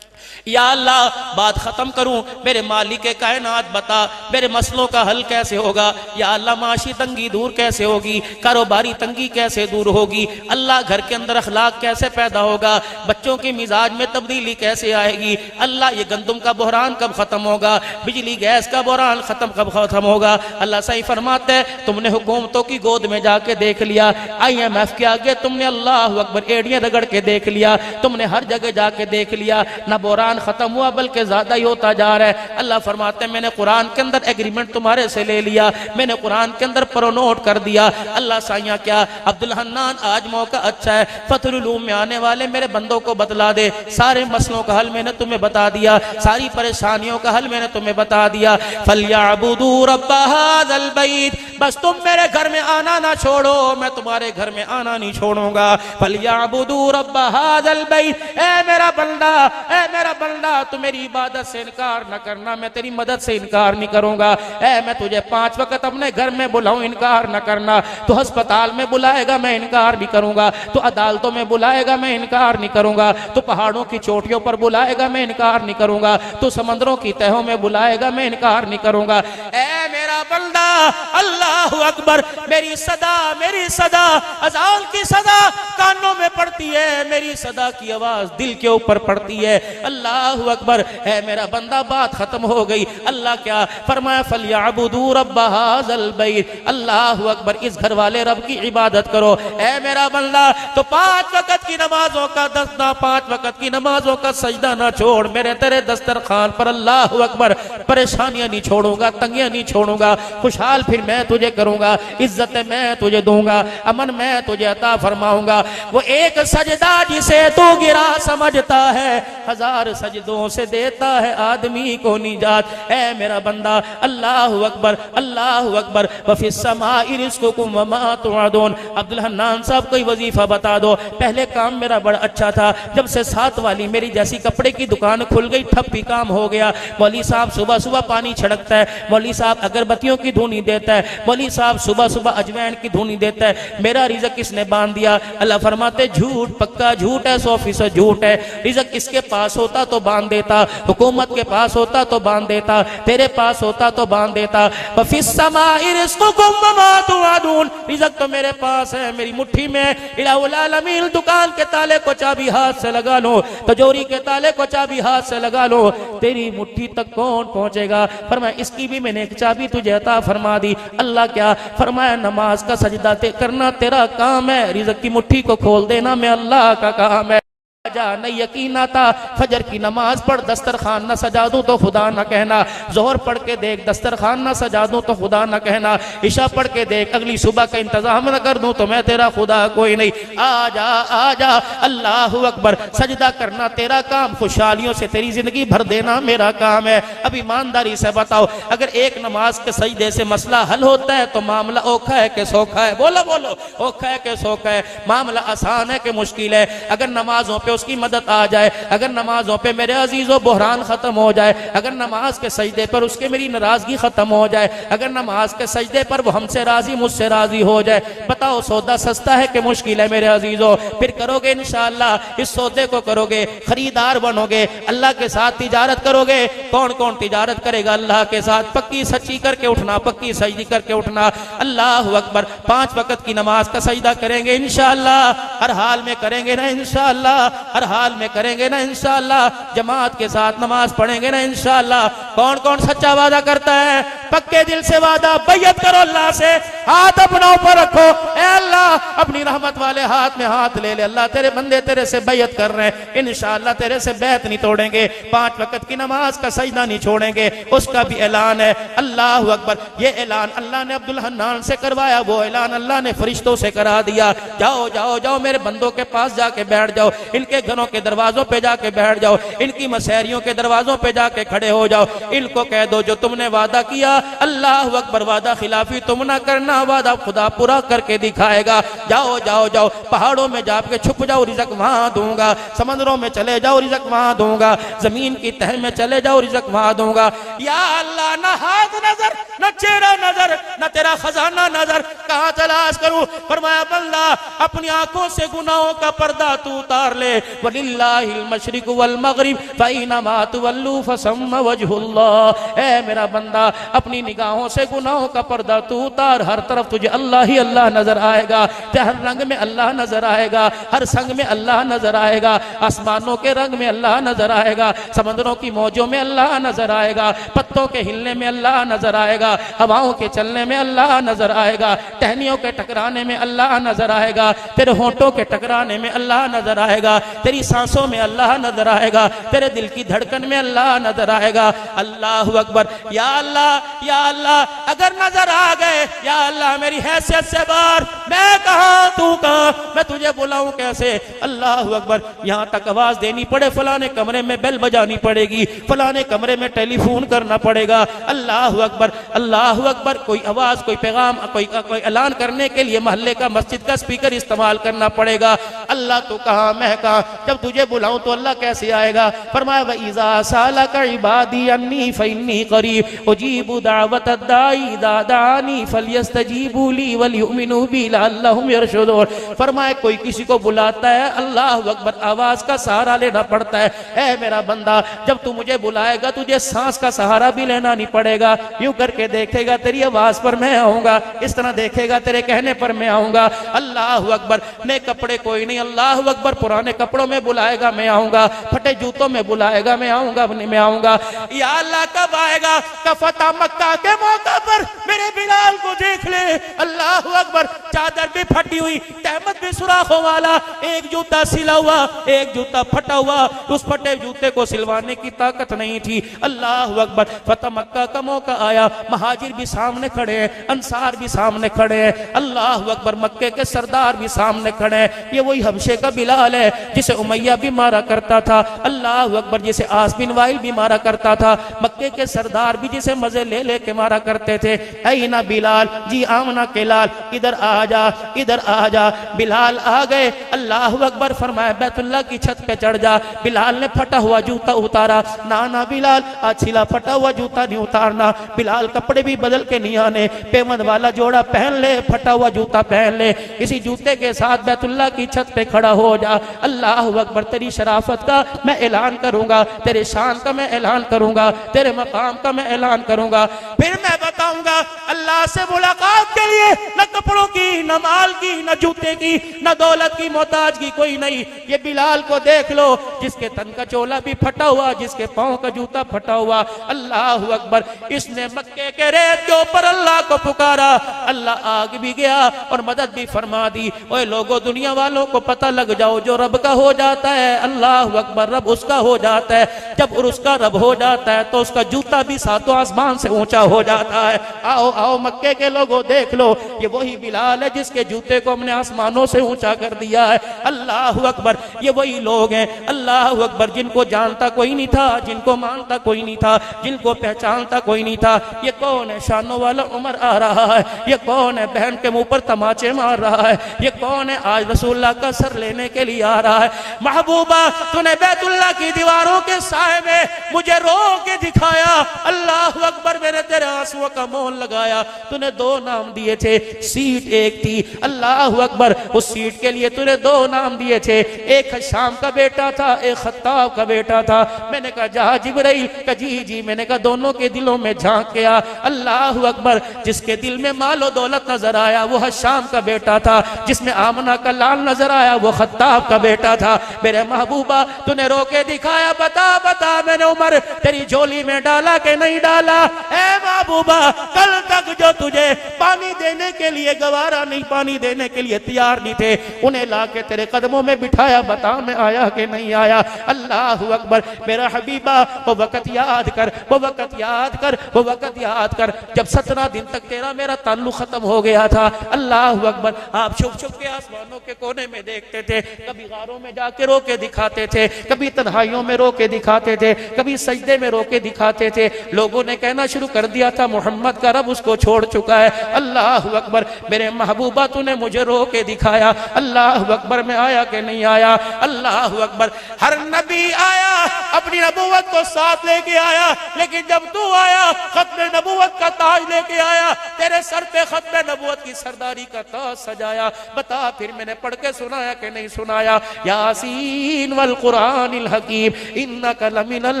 या अल्लाह, बात खत्म करूं, मेरे मालिक कायनात बता मेरे मसलों का हल कैसे होगा। या अल्लाह, माशी तंगी दूर कैसे होगी, कारोबारी तंगी कैसे दूर होगी। अल्लाह, घर के अंदर अखलाक कैसे पैदा होगा, बच्चों के मिजाज में तब्दीली कैसे आएगी। अल्लाह, ये गंदुम का बहरान कब खत्म होगा, बिजली गैस का बहरान कब खत्म होगा। अल्लाह सही फरमाते हैं, तुमने हुकूमतों की गोद में जाके देख लिया, IMF के आगे तुमने अल्लाह अकबर एड़ियां रगड़ के देख लिया, तुमने हर जगह जाके देख लिया, ना बहरान खत्म हुआ बल्कि ज्यादा ही होता जा रहा है। अल्लाह फरमाते हैं, मैंने कुरान के अंदर एग्रीमेंट तुम्हारे से ले लिया, मैंने कुरान के अंदर प्रोनोट कर दिया। अल्लाह साइया क्या, अब्दुल हन्नान, आज मौका अच्छा है, फतहुल उलूम में आने वाले मेरे बंदों को बतला दे, सारे मसलों का हल मैंने तुम्हें बता दिया, सारी परेशानियों का हल मैंने तुम्हें बता दिया। फलयअबुदू रब्ब हाज़ल बैत, बस तुम मेरे घर में आना ना छोड़ो, मैं तुम्हारे घर में आना नहीं छोड़ूंगा। फलयअबुदू रब्ब हाज़ल बैत, ए मेरा बंदा, ए मेरा बंदा, तू मेरी इबादत से इनकार न करना, मैं तेरी मदद से इनकार नहीं करूंगा। ऐ मैं तुझे 5 वक्त अपने घर में बुलाऊं, इनकार न करना। तू अस्पताल में बुलाएगा, मैं इनकार नहीं करूंगा। तू अदालतों में बुलाएगा, मैं इनकार नहीं करूंगा। तू पहाड़ों की चोटियों पर बुलाएगा, मैं इनकार नहीं करूंगा। तू समंदरों की तहों में बुलाएगा, मैं इनकार नहीं करूंगा। ऐ मेरा बंदा, अल्लाह अकबर, मेरी सदा अज़ान की सदा कानों में पड़ती है, मेरी सदा की आवाज दिल के ऊपर पड़ती है। अल्लाह अकबर, है मेरा बंदा, बात खत्म हो गई। अल्लाह क्या फरमाया, फलयअबुदू रब्ब हाज़ल बैत, अल्लाह अकबर, इस घर वाले रब की इबादत करो। है मेरा बंदा, तो 5 वक्त की नमाजों का 5 वक्त की नमाजों का सजदा ना छोड़, मेरे तेरे दस्तरखान पर अल्लाह अकबर परेशानियां नहीं छोड़ूंगा, तंगियां नहीं छोड़ूंगा। खुशहाल फिर मैं तुझे करूंगा, इज्जत मैं तुझे दूंगा, अमन मैं तुझे अता फरमाऊंगा। वो एक सजदा जिसे तू गिरा समझता है, 1000 सजदों से देता है आदमी को निजात। ऐ मेरा बंदा, अल्लाह अकबर, अल्लाह अकबर, वफिस समाई रिज़्कुकुम वमा तुअदून। अब्दुल हन्नान साहब कोई वजीफा बता दो। पहले काम मेरा बड़ा अच्छा था, जब से 7 वाली मेरी जैसी कपड़े की दुकान खुल गई, ठप्पी काम हो गया। मौली साहब सुबह सुबह पानी छिड़कता है, मौली साहब अगरबत्तियों की धुनी देता है, मौली साहब सुबह सुबह अजवैन की धुनी देता है। मेरा रिज़्क किसने बांध दिया? अल्लाह फरमाते, झूठ, पक्का झूठ है, 100% झूठ है। रिज़्क किसके पास होता तो बांध देता, हुकूमत के पास होता तो बांध देता, तेरे पास होता तो बांध देता। वफ़िस समाई रिज़्कुकुम वमा तुअदून। मादून, रिज़्क़ तो मेरे पास है, मेरी मुट्ठी में। इलाहुल आलमीन, दुकान के ताले को चाबी हाथ से लगा लो, तिजोरी के ताले को चाबी हाथ से लगा लो, तेरी मुट्ठी तक कौन पहुंचेगा? फरमाया इसकी भी मैंने एक चाबी तुझे अता फरमा दी। अल्लाह क्या? फरमाया नमाज का सजदा करना तेरा काम है, रिज़्क़ की मुट्ठी को खोल देना मैं अल्लाह का काम है। जा नहीं यकीन आता, फजर की नमाज पढ़, दस्तरखान न सजा दूं तो खुदा न कहना। जोहर पढ़ के देख, दस्तरखान न सजा दूं तो खुदा न कहना। इशा पढ़ के देख, अगली सुबह का इंतजाम न कर दूं तो मैं तेरा खुदा कोई नहीं। आजा आजा, अल्लाहु अकबर। सजदा करना तेरा काम, खुशहालियों से तेरी जिंदगी भर देना मेरा काम है। अब ईमानदारी से बताओ, अगर एक नमाज के सजदे से मसला हल होता है तो मामला औखा है कि सौखा है? बोलो बोलो, औखा है कि सौखा है? मामला आसान है कि मुश्किल है? अगर नमाजों पे उसकी मदद आ जाए, अगर नमाजों पे मेरे अजीजों बुहरान खत्म हो जाए, अगर नमाज के सजदे पर उसके मेरी नाराजगी खत्म हो जाए, अगर नमाज के सजदे पर वो हमसे राजी मुझसे राजी हो जाए, बताओ सौदा सस्ता है कि मुश्किल है मेरे अजीजों? फिर करोगे इंशाअल्लाह, इस सौदे को करोगे, खरीदार बनोगे, अल्लाह के साथ तिजारत करोगे। कौन कौन तिजारत करेगा अल्लाह के साथ? पक्की सच्ची करके उठना, पक्की सजदी करके उठना। अल्लाहु अकबर। 5 वक्त की नमाज का सजदा करेंगे इंशाअल्लाह, हर हाल में करेंगे ना इंशाअल्लाह, हर हाल में करेंगे ना इंशाअल्लाह, जमात के साथ नमाज पढ़ेंगे ना इंशाअल्लाह। कौन कौन सच्चा वादा करता है? पक्के दिल से वादा, बैयत करो अल्लाह से, हाथ अपना ऊपर रखो, ए अल्लाह अपनी रहमत वाले हाथ में हाथ ले ले, अल्लाह तेरे बंदे तेरे से बैयत कर रहे हैं, इंशाअल्लाह तेरे से बैत नहीं तोड़ेंगे, 5 वक्त की नमाज का सजदा नहीं छोड़ेंगे। उसका भी ऐलान है। अल्लाहु अकबर। ये ऐलान अल्लाह ने अब्दुल हन्नान से करवाया, वो ऐलान अल्लाह ने फरिश्तों से करा दिया। जाओ जाओ जाओ, मेरे बंदों के पास जाके बैठ जाओ, इनके घरों के दरवाजों पे जाके बैठ जाओ, इनकी मसहरियों के दरवाजों पे जाके खड़े हो जाओ, इनको कह दो जो तुमने वादा किया, अल्लाह अकबर, वादा खिलाफी तुम ना करना, वादा खुदा पूरा करके दिखाएगा। जाओ जाओ जाओ, पहाड़ों में जाके छुप जाओ, रिज़्क़ वहां दूंगा, समंदरों में चले जाओ, रिज़्क़ वहां दूंगा, जमीन की तह में चले जाओ, रिज़्क़ वहां दूंगा। या अल्लाह, ना हाथ नजर, न चेहरा नजर, न तेरा खजाना नजर, कहां तलाश करूं? फरमाया बंदा अपनी आंखों से गुनाहों का पर्दा तू उतार ले, वलिल्लाहिल मशरिक वल मगरिब फइनमा तुवल्लू फसम्मा वजहुल्लाह। ए मेरा बंदा, अपनी निगाहों से गुनाहों का पर्दा तू उतार, हर तरफ तुझे अल्लाह ही अल्लाह नजर आएगा, हर रंग में अल्लाह नजर आएगा, हर संग में अल्लाह नजर आएगा, आसमानों के रंग में अल्लाह नजर आएगा, समंदरों की मौजों में अल्लाह नजर आएगा, पत्तों के हिलने में अल्लाह नजर आएगा, हवाओं के चलने में अल्लाह नजर आएगा, टहनियों के टकराने में अल्लाह नजर आएगा, तेरे होंठों के टकराने में अल्लाह नजर आएगा, तेरी सांसों में अल्लाह नजर आएगा, तेरे दिल की धड़कन में अल्लाह नजर आएगा। अल्लाहु अकबर। या अल्लाह, या अल्लाह, अगर नजर आ गए, या अल्लाह मेरी हैसियत से बाहर, मैं कहां तू कहां, मैं तुझे बुलाऊं कैसे? अल्लाहु अकबर। यहाँ तक आवाज देनी पड़े, फलाने कमरे में बेल बजानी पड़ेगी, फलाने कमरे में टेलीफोन करना पड़ेगा। अल्लाहु अकबर, अल्लाहु अकबर। कोई आवाज, कोई पैगाम, कोई ऐलान करने के लिए मोहल्ले का, मस्जिद का स्पीकर इस्तेमाल करना पड़ेगा। अल्लाह तू कहां, मैं कहां? जब तुझे बुलाऊं तो अल्लाह कैसे आएगा? फरमाया वइज़ा सालका इबादी अन्नी फइन्नी करीब उजीबु दावत दाई इज़ा दानी फलयस्तजीबू ली वलयुमिनू बी लअल्लहुम यरशुदून। फरमाया कोई किसी को बुलाता है, अल्लाहु अकबर, आवाज का सहारा लेना पड़ता है। ऐ मेरा बंदा, जब तू मुझे बुलाएगा तुझे सांस का सहारा भी लेना नहीं पड़ेगा। यूं करके देखेगा तेरी आवाज पर मैं आऊंगा, इस तरह देखेगा तेरे कहने पर मैं आऊंगा। अल्लाहु अकबर। नए कपड़े कोई नहीं, अल्लाहु अकबर, पुराने कपड़ों में बुलाएगा मैं आऊंगा, फटे जूतों में बुलाएगा मैं आऊंगा, मैं आऊंगा। या अल्लाह कब आएगा? फतह मक्का के मौका पर मेरे बिलाल को देख ले। अल्लाहु अकबर। चादर भी फटी हुई, तहमत भी सुराखों वाला, एक जूता सिला हुआ, एक जूता फटा हुआ, उस फटे जूते को सिलवाने की ताकत नहीं थी। अल्लाहु अकबर। फतह मक्का का मौका आया, महाजिर भी सामने खड़े हैं, अंसार भी सामने खड़े हैं। अल्लाहु अकबर। मक्के के सरदार भी सामने खड़े हैं। ये वही हबशे का बिलाल है जिसे उमैया भी मारा करता था। अल्लाहु अकबर। जिसे आस बिन वाइल भी मारा करता था। मक्के के सरदार भी जिसे मजे ले लेके मारा करते थे। ऐ ना बिलाल, जी आमना के लाल, इधर आ जा, इधर आ जा। बिलाल आ गए। अल्लाहु अकबर। फरमाया बैतुल्लाह की छत पे चढ़ जा। बिलाल ने फटा हुआ जूता उतारा। ना ना बिलाल, आज छिला फटा हुआ जूता नहीं उतारना। बिलाल कपड़े भी बदल के नहीं आने, पेमद वाला जोड़ा पहन ले, फटा हुआ जूता पहन ले। इसी जूते के साथ बैतुल्लाह की छत पे खड़ा हो जा। अल्लाह अकबर, तेरी शराफत का मैं ऐलान करूंगा, तेरे शान का मैं ऐलान करूंगा, तेरे मकाम का मैं ऐलान करूंगा। फिर मैं बताऊंगा अल्लाह से मुलाकात के लिए न कपड़ों की, न माल की, न जूते की, न दौलत की मोहताज की कोई नहीं। ये बिलाल को देख लो, जिसके तन का चोला भी फटा हुआ, जिसके पांव का जूता फटा हुआ। अल्लाह अकबर, इसने मक्के के रेत के ऊपर अल्लाह को पुकारा, अल्लाह आग भी गया और मदद भी फरमा दी। ओए लोगों, दुनिया वालों को पता लग जाओ, जो रब का हो जाता है, अल्लाह अकबर, रब उसका हो जाता है। जब उसका रब हो जाता है तो उसका जूता भी सातों आसमान से ऊंचा हो जाता है। आओ आओ मक्के के लोगों, देख लो, ये वही बिलाल है जिसके जूते को हमने आसमानों से ऊंचा कर दिया है। अल्लाह अकबर, ये वही लोग हैं, अल्लाह अकबर, जिनको जानता कोई नहीं था, जिनको मानता कोई नहीं था, जिनको पहचानता कोई नहीं था। ये कौन है? शानों वाला उमर आ रहा है। ये कौन है? बहन के मुंह पर तमाचे मार रहा है। ये कौन है? आज रसूलुल्लाह का सर लेने के लिए आ रहा है। महबूबा, तूने बैतुल्लाह की दीवारों के साए में मुझे रो के दिखाया। अल्लाह अकबर, मैंने तेरे आंसुओं का मोल लगाया। तूने दो नाम दिए थे, सीट एक थी। अल्लाह अकबर, उस सीट के लिए तूने दो नाम दिए थे, एक शाम का बेटा था, एक खत्ताब का बेटा था। मैंने कहा जा जिब्राइल, का जी जी। मैंने कहा दोनों के दिलों में झांक के आ। अल्लाह अकबर, जिसके दिल में मालो दौलत नजर आया वो हशाम का बेटा था, जिसमें आमना का लाल नजर आया वो खत्ताब का बेटा था। मेरे महबूबा, तूने रो के दिखाया, बता बता मैंने उमर तेरी झोली में डाला कि नहीं डाला? ए महबूबा, कल तक जो तुझे पानी देने के लिए गवारा नहीं, पानी देने के लिए तैयार नहीं थे, उन्हें ला के तेरे कदमों में बिठाया, बता मैं आया कि नहीं आया? अल्लाह अकबर, मेरा हबीबा, वो वक़्त याद कर, वो वक़्त याद कर, वो वक़्त याद कर, जब 17 दिन तक तेरा मेरा ताल्लुक खत्म हो गया था। अल्लाह अकबर, आप छुप छुप के आसमानों के कोने में देखते थे, कभी गारों में जाके रो के दिखाते थे, कभी तन्हाइयों में रो के दिखाते थे, कभी सजदे में रो के दिखाते थे। लोगों ने कहना शुरू कर दिया था मोहम्मद का रब उसको छोड़ चुका है। अल्लाह अकबर, मेरे महबूबा, तूने मुझे रो के दिखाया। अल्लाह अकबर, में आया कि नहीं आया? अल्लाह अकबर, हर नबी आया अपनी नबूवत को साथ लेके आया, लेकिन जब तू आया खत्म नबूवत का ताज लेके आया, तेरे सर पे खत्म नबूवत की सरदारी का ताज सजाया। बता फिर मैंने पढ़ के सुनाया कि नहीं सुनाया? यासीन वल कुरानिल हकीम इन्नका लमिनल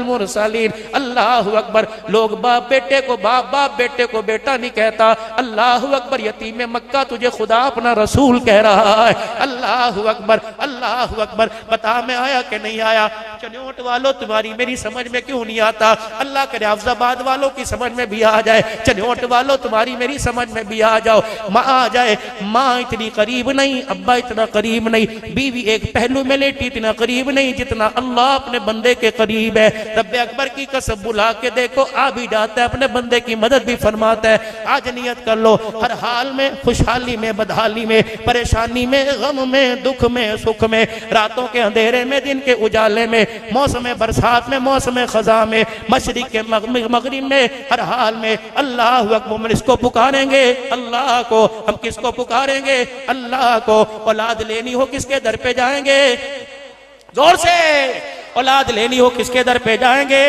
मुरसलीन। अल्लाह अकबर, लोग बाप बेटे को बाप, बाप बेटे को बेटा नहीं कहता। अल्लाह अकबर, यतीम मक्का तुझे खुदा अपना रसूल कह रहा है। अल्लाह अकबर, अल्लाह अकबर, बता मैं आया कि नहीं आया? चन्योट वालों, तुम्हारी मेरी समझ में क्यों नहीं आता? अल्लाह करे अफजाबाद वालों की समझ में भी आ जाए, चन्योट वालों तुम्हारी मेरी समझ में भी आ जाओ, माँ आ जाए। माँ इतनी करीब नहीं, अब्बा इतना करीब नहीं, बीवी एक पहलू में लेटी इतना करीब नहीं जितना अल्लाह अपने बंदे के करीब है। रब्बे अकबर की कसम, बुला के देखो, आ भी जाता है, अपने बंदे की मदद भी फरमाता है। आज नियत कर लो, हर हाल में, खुशहाली में, बदहाली में, परेशानी में, गम में, दुख में, सुख में, रातों के अंधेरे में, दिन के उजाले में, मौसम बरसात में, मौसम खजा में, मशरिक के मगरिब में, हर हाल में अल्लाह अकबर, इसको पुकारेंगे अल्लाह को। हम किसको पुकारेंगे? अल्लाह को। औलाद लेनी हो किसके दर पे जाएंगे? जोर से। औलाद लेनी हो किसके दर पे जाएंगे?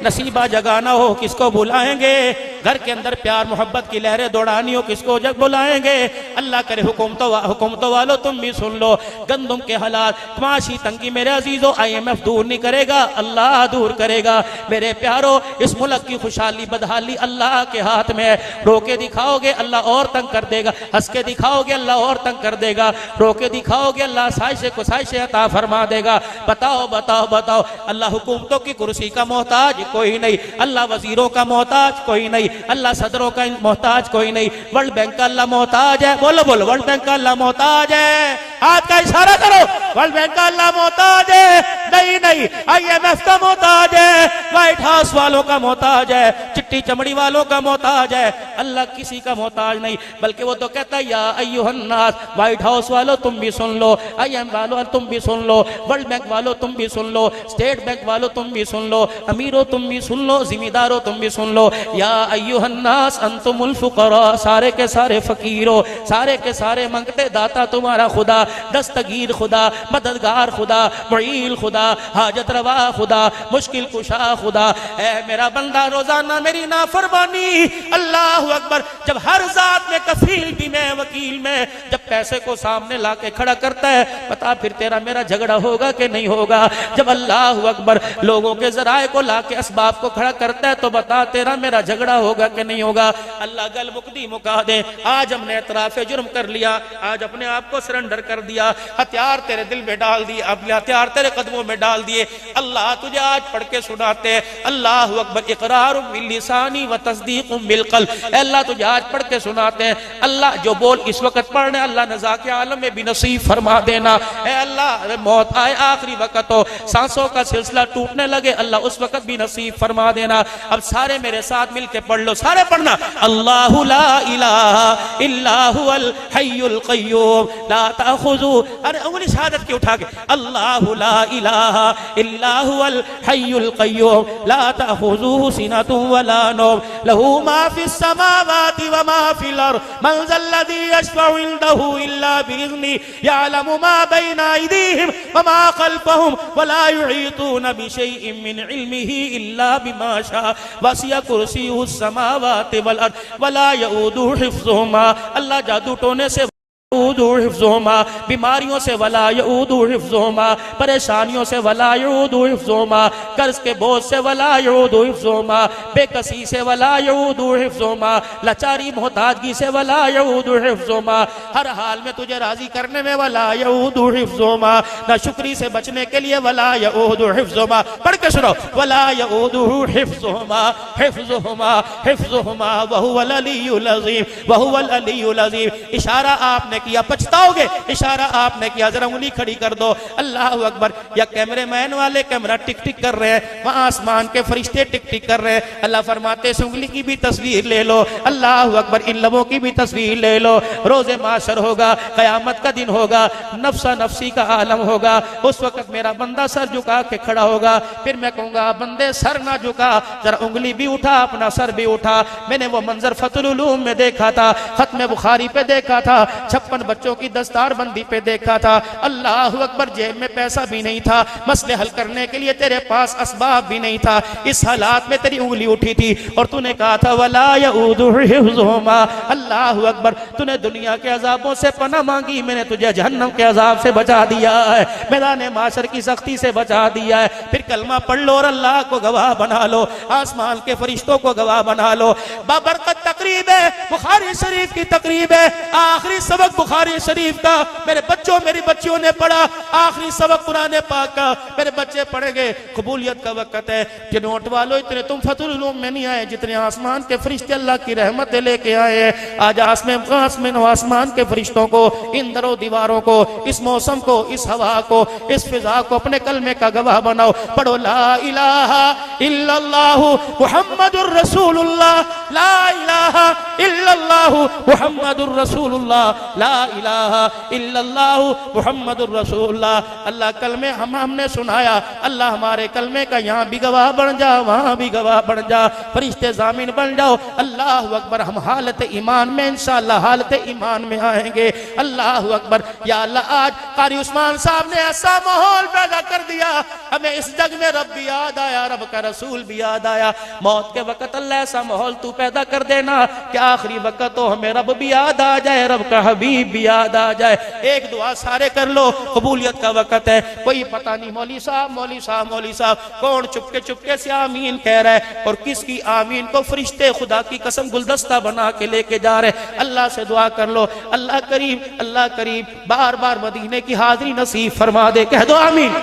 नसीबा जगाना हो किसको बुलाएंगे? घर के अंदर प्यार मोहब्बत की लहरें दौड़ानी हो किसको जग बुलाएंगे? अल्लाह करे हुकूमतों वालों तुम भी सुन लो, गंदुम के हालात, माशी तंगी मेरे अजीजों IMF दूर नहीं करेगा, अल्लाह दूर करेगा। मेरे प्यारो, इस मुल्क की खुशहाली बदहाली अल्लाह के हाथ में है। रो के दिखाओगे अल्लाह और तंग कर देगा, हंस के दिखाओगे अल्लाह और तंग कर देगा, रो के दिखाओगे अल्लाह साइशे को साइशे अता फरमा देगा। बताओ बताओ बताओ, अल्लाह हुकूमतों की कुर्सी का मोहताज कोई नहीं, अल्लाह वजीरों का मोहताज कोई नहीं, अल्लाह सदरों का मोहताज कोई नहीं, वर्ल्ड बैंक का अल्लाह मोहताज है। बोलो बोलो, वर्ल्ड बैंक का अल्लाह मोहताज है। हाथ का इशारा करो, वर्ल्ड बैंक का अल्लाह मोहताज है। नहीं नहीं, IMF का मोहताज है, व्हाइट हाउस वालों का मोहताज है, चिट्टी चमड़ी वालों का मोहताज है। अल्लाह किसी का मोहताज नहीं, बल्कि वो तो कहता है या अय्युहन्नास, व्हाइट हाउस वालों तुम भी सुन लो, IMF वालों तुम भी सुन लो, वर्ल्ड बैंक वालों तुम भी सुन लो, स्टेट बैंक वालों तुम भी सुन लो, अमीरों तुम भी सुन लो, जिम्मेदारों तुम भी सुन लो। या अय्युहन्नास अंतुमुल फुकरा, सारे के सारे फकीरों, सारे के सारे मंगते दाता तुम्हारा खुदा, दस्तगीर खुदा, मददगार खुदा, मुईल खुदा, हाजत रवा खुदा, मुश्किल कुशा खुदा। ऐ मेरा बंदा रोजाना मेरी नाफरमानी, अल्लाह अकबर, जब हर जात में कफील भी मैं, वकील में, जब पैसे को सामने ला के खड़ा करता है, बता फिर तेरा मेरा झगड़ा होगा कि नहीं होगा। जब अल्लाह अकबर लोगों के जराए को ला के असबाब को खड़ा करता है तो बता तेरा मेरा झगड़ा होगा कि नहीं होगा। अल्लाह गल मुकदी मुका दे। आज हमने एतराफ जुर्म कर लिया, आज अपने आप को सरेंडर कर दिया, हथियार तेरे दिल में डाल दिए, अपने हथियार तेरे कदमों में डाल दिए। अल्लाह तुझे आज पढ़ के सुनाते हैं, अल्लाह अकबर इकरार बिल लिसानी व तस्दीक बिल क़ल्ब। अल्लाह तुझे आज पढ़ के सुनाते हैं, अल्लाह जो बोल इस वक्त पढ़ने अल्लाह नज़ा के आलम में भी नसीब फरमा देना। ए अल्लाह मौत आए आखिरी वक्त हो, सांसों का सिलसिला टूटने लगे, अल्लाह उस वक्त भी नसीब फरमा देना। अब सारे मेरे साथ मिलके पढ़ लो, सारे पढ़ना। अल्लाहु ला इलाहा इल्ला हुवल हय्युल क़य्यूम ला ताख़ुज़ु, अरे उंगली शहादत की उठा के, अल्लाहु ला इलाहा इल्ला हुवल हय्युल क़य्यूम ला ताख़ुज़ुहु सिनतुन वला नौम लहू मा फिस समावाति व मा फिल अर्द मन ज़ल्लज़ी यशफ़उ इंदहु इल्ला बिइज़्निही यअलमु मा बैना अयदीहिम व मा ख़ल्फ़हुम व ला युहीतूना बिशैइन मिन इल्मिही इल्ला बिमा शाअ वसिअ कुर्सियुहुस समावाति वल अर्द व ला यऊदुहु हिफ़्ज़ुहुमा। अल्लाह जादू टोने से बीमारियों से वला यऊदु हिफ़्ज़ुहुमा, परेशानियों से वला यऊदु हिफ़्ज़ुहुमा, कर्ज के बोझ से वला यऊदु हिफ़्ज़ुहुमा, बेकसी से वला यऊदु हिफ़्ज़ुहुमा, लाचारी मोहताजगी से वला यऊदु हिफ़्ज़ुहुमा, हर हाल में तुझे राजी करने में वला यऊदु हिफ़्ज़ुहुमा, नाशुक्री से बचने के लिए वला यऊदु हिफ़्ज़ुहुमा। पढ़ के सुनो, वला यऊदु हिफ़्ज़ुहुमा हिफ़्ज़ुहुमा हिफ़्ज़ुहुमा व हुवल अलियुल अज़ीम व हुवल अलियुल अज़ीम। इशारा आपने किया, पछताओगे, इशारा आपने किया, जरा उंगली खड़ी कर दो। अल्लाह अकबर। या कैमरे मैन वाले कैमरा टिक टिक कर रहे हैं, वहां आसमान के फरिश्ते टिक टिक कर रहे हैं। अल्लाह फरमाते इस उंगली की भी तस्वीर ले लो, अल्लाह अकबर, इन लबों की भी तस्वीर ले लो। रोजे माशर होगा, कयामत का दिन होगा, नफ्सा नफ्सी का आलम होगा। उस वक्त मेरा बंदा सर झुका के खड़ा होगा, फिर मैं कहूंगा बंदे सर ना झुका, जरा उंगली भी उठा, अपना सर भी उठा। मैंने वो मंजर फतुल उलूम में देखा था, खत्म बुखारी पे देखा था, 56 बच्चों की दस्तार बंदी पे देखा था। अल्लाह अकबर, जेब में पैसा भी नहीं था, मसले हल करने के लिए तेरे पास असबाब भी नहीं था। इस हालात में तेरी उंगली उठी थी और तूने कहा था वला यऊदु हिफ़्ज़ुहुमा। अल्लाह अकबर, तूने दुनिया के अजाबों से पनाह मांगी, मैंने तुझे जहन्नम के अजाब से बचा दिया है, मैदान माशर की सख्ती से बचा दिया है। फिर कलमा पढ़ लो और अल्लाह को गवाह बना लो, आसमान के फरिश्तों को गवाह बना लो। बाबरकत तकरीब है, बुखारी शरीफ की तकरीब है, आखिरी सबक बुखारी शरीफ का मेरे बच्चों मेरी बच्चियों ने पढ़ा, आखिरी सबक कुरान पाक का मेरे बच्चे पढ़ेंगे। कबूलियत का वक्त है कि नोट वालों, इतने तुम फतुल उलूम में नहीं आए जितने आसमान के फरिश्ते अल्लाह की रहमतें लेके आए हैं। आज आसमान के फरिश्तों को, इन दरों दीवारों को, इस मौसम को, इस हवा को, इस फिजा को अपने कलमे का गवाह बनाओ। पढ़ो ला इलाहा इल्लल्लाहु मुहम्मदुर रसूलुल्लाह, ला इलाहा इल्लल्लाहु मुहम्मदुर रसूलुल्लाह, ला इलाहा इल्लल्लाहु मुहम्मदुर रसूलुल्लाह। अल्लाह कलमे हमने सुनाया, अल्लाह हमारे कलमे का यहाँ भी गवाह बन जा, वहाँ भी गवाह बन जा, फरिश्ते जामिन बन जाओ। अल्लाह अकबर, हम हालत ईमान में इंशाअल्लाह हालत ईमान में आएंगे। अल्लाह अकबर। या अल्लाह, आज कारी उस्मान साहब ने ऐसा माहौल पैदा कर दिया, हमें इस जग में रब भी याद आया, रब का रसूल भी याद आया। मौत के वक्त अल्लाह ऐसा माहौल तू पैदा कर देना कि आखिरी वक्त तो हमें रब भी याद आ जाए, रब का हबीब भी याद आ जाए। एक दुआ सारे कर लो, कबूलियत का वक्त है। कोई पता नहीं मौली साहब मौली साहब मौली साहब कौन चुपके से आमीन कह रहा है और किसकी आमीन को फरिश्ते खुदा की कसम गुलदस्ता बना के लेके जा रहे। अल्लाह से दुआ कर लो, अल्लाह करीम बार बार मदीने की हाजिरी नसीब फरमा दे। कह दो आमीन।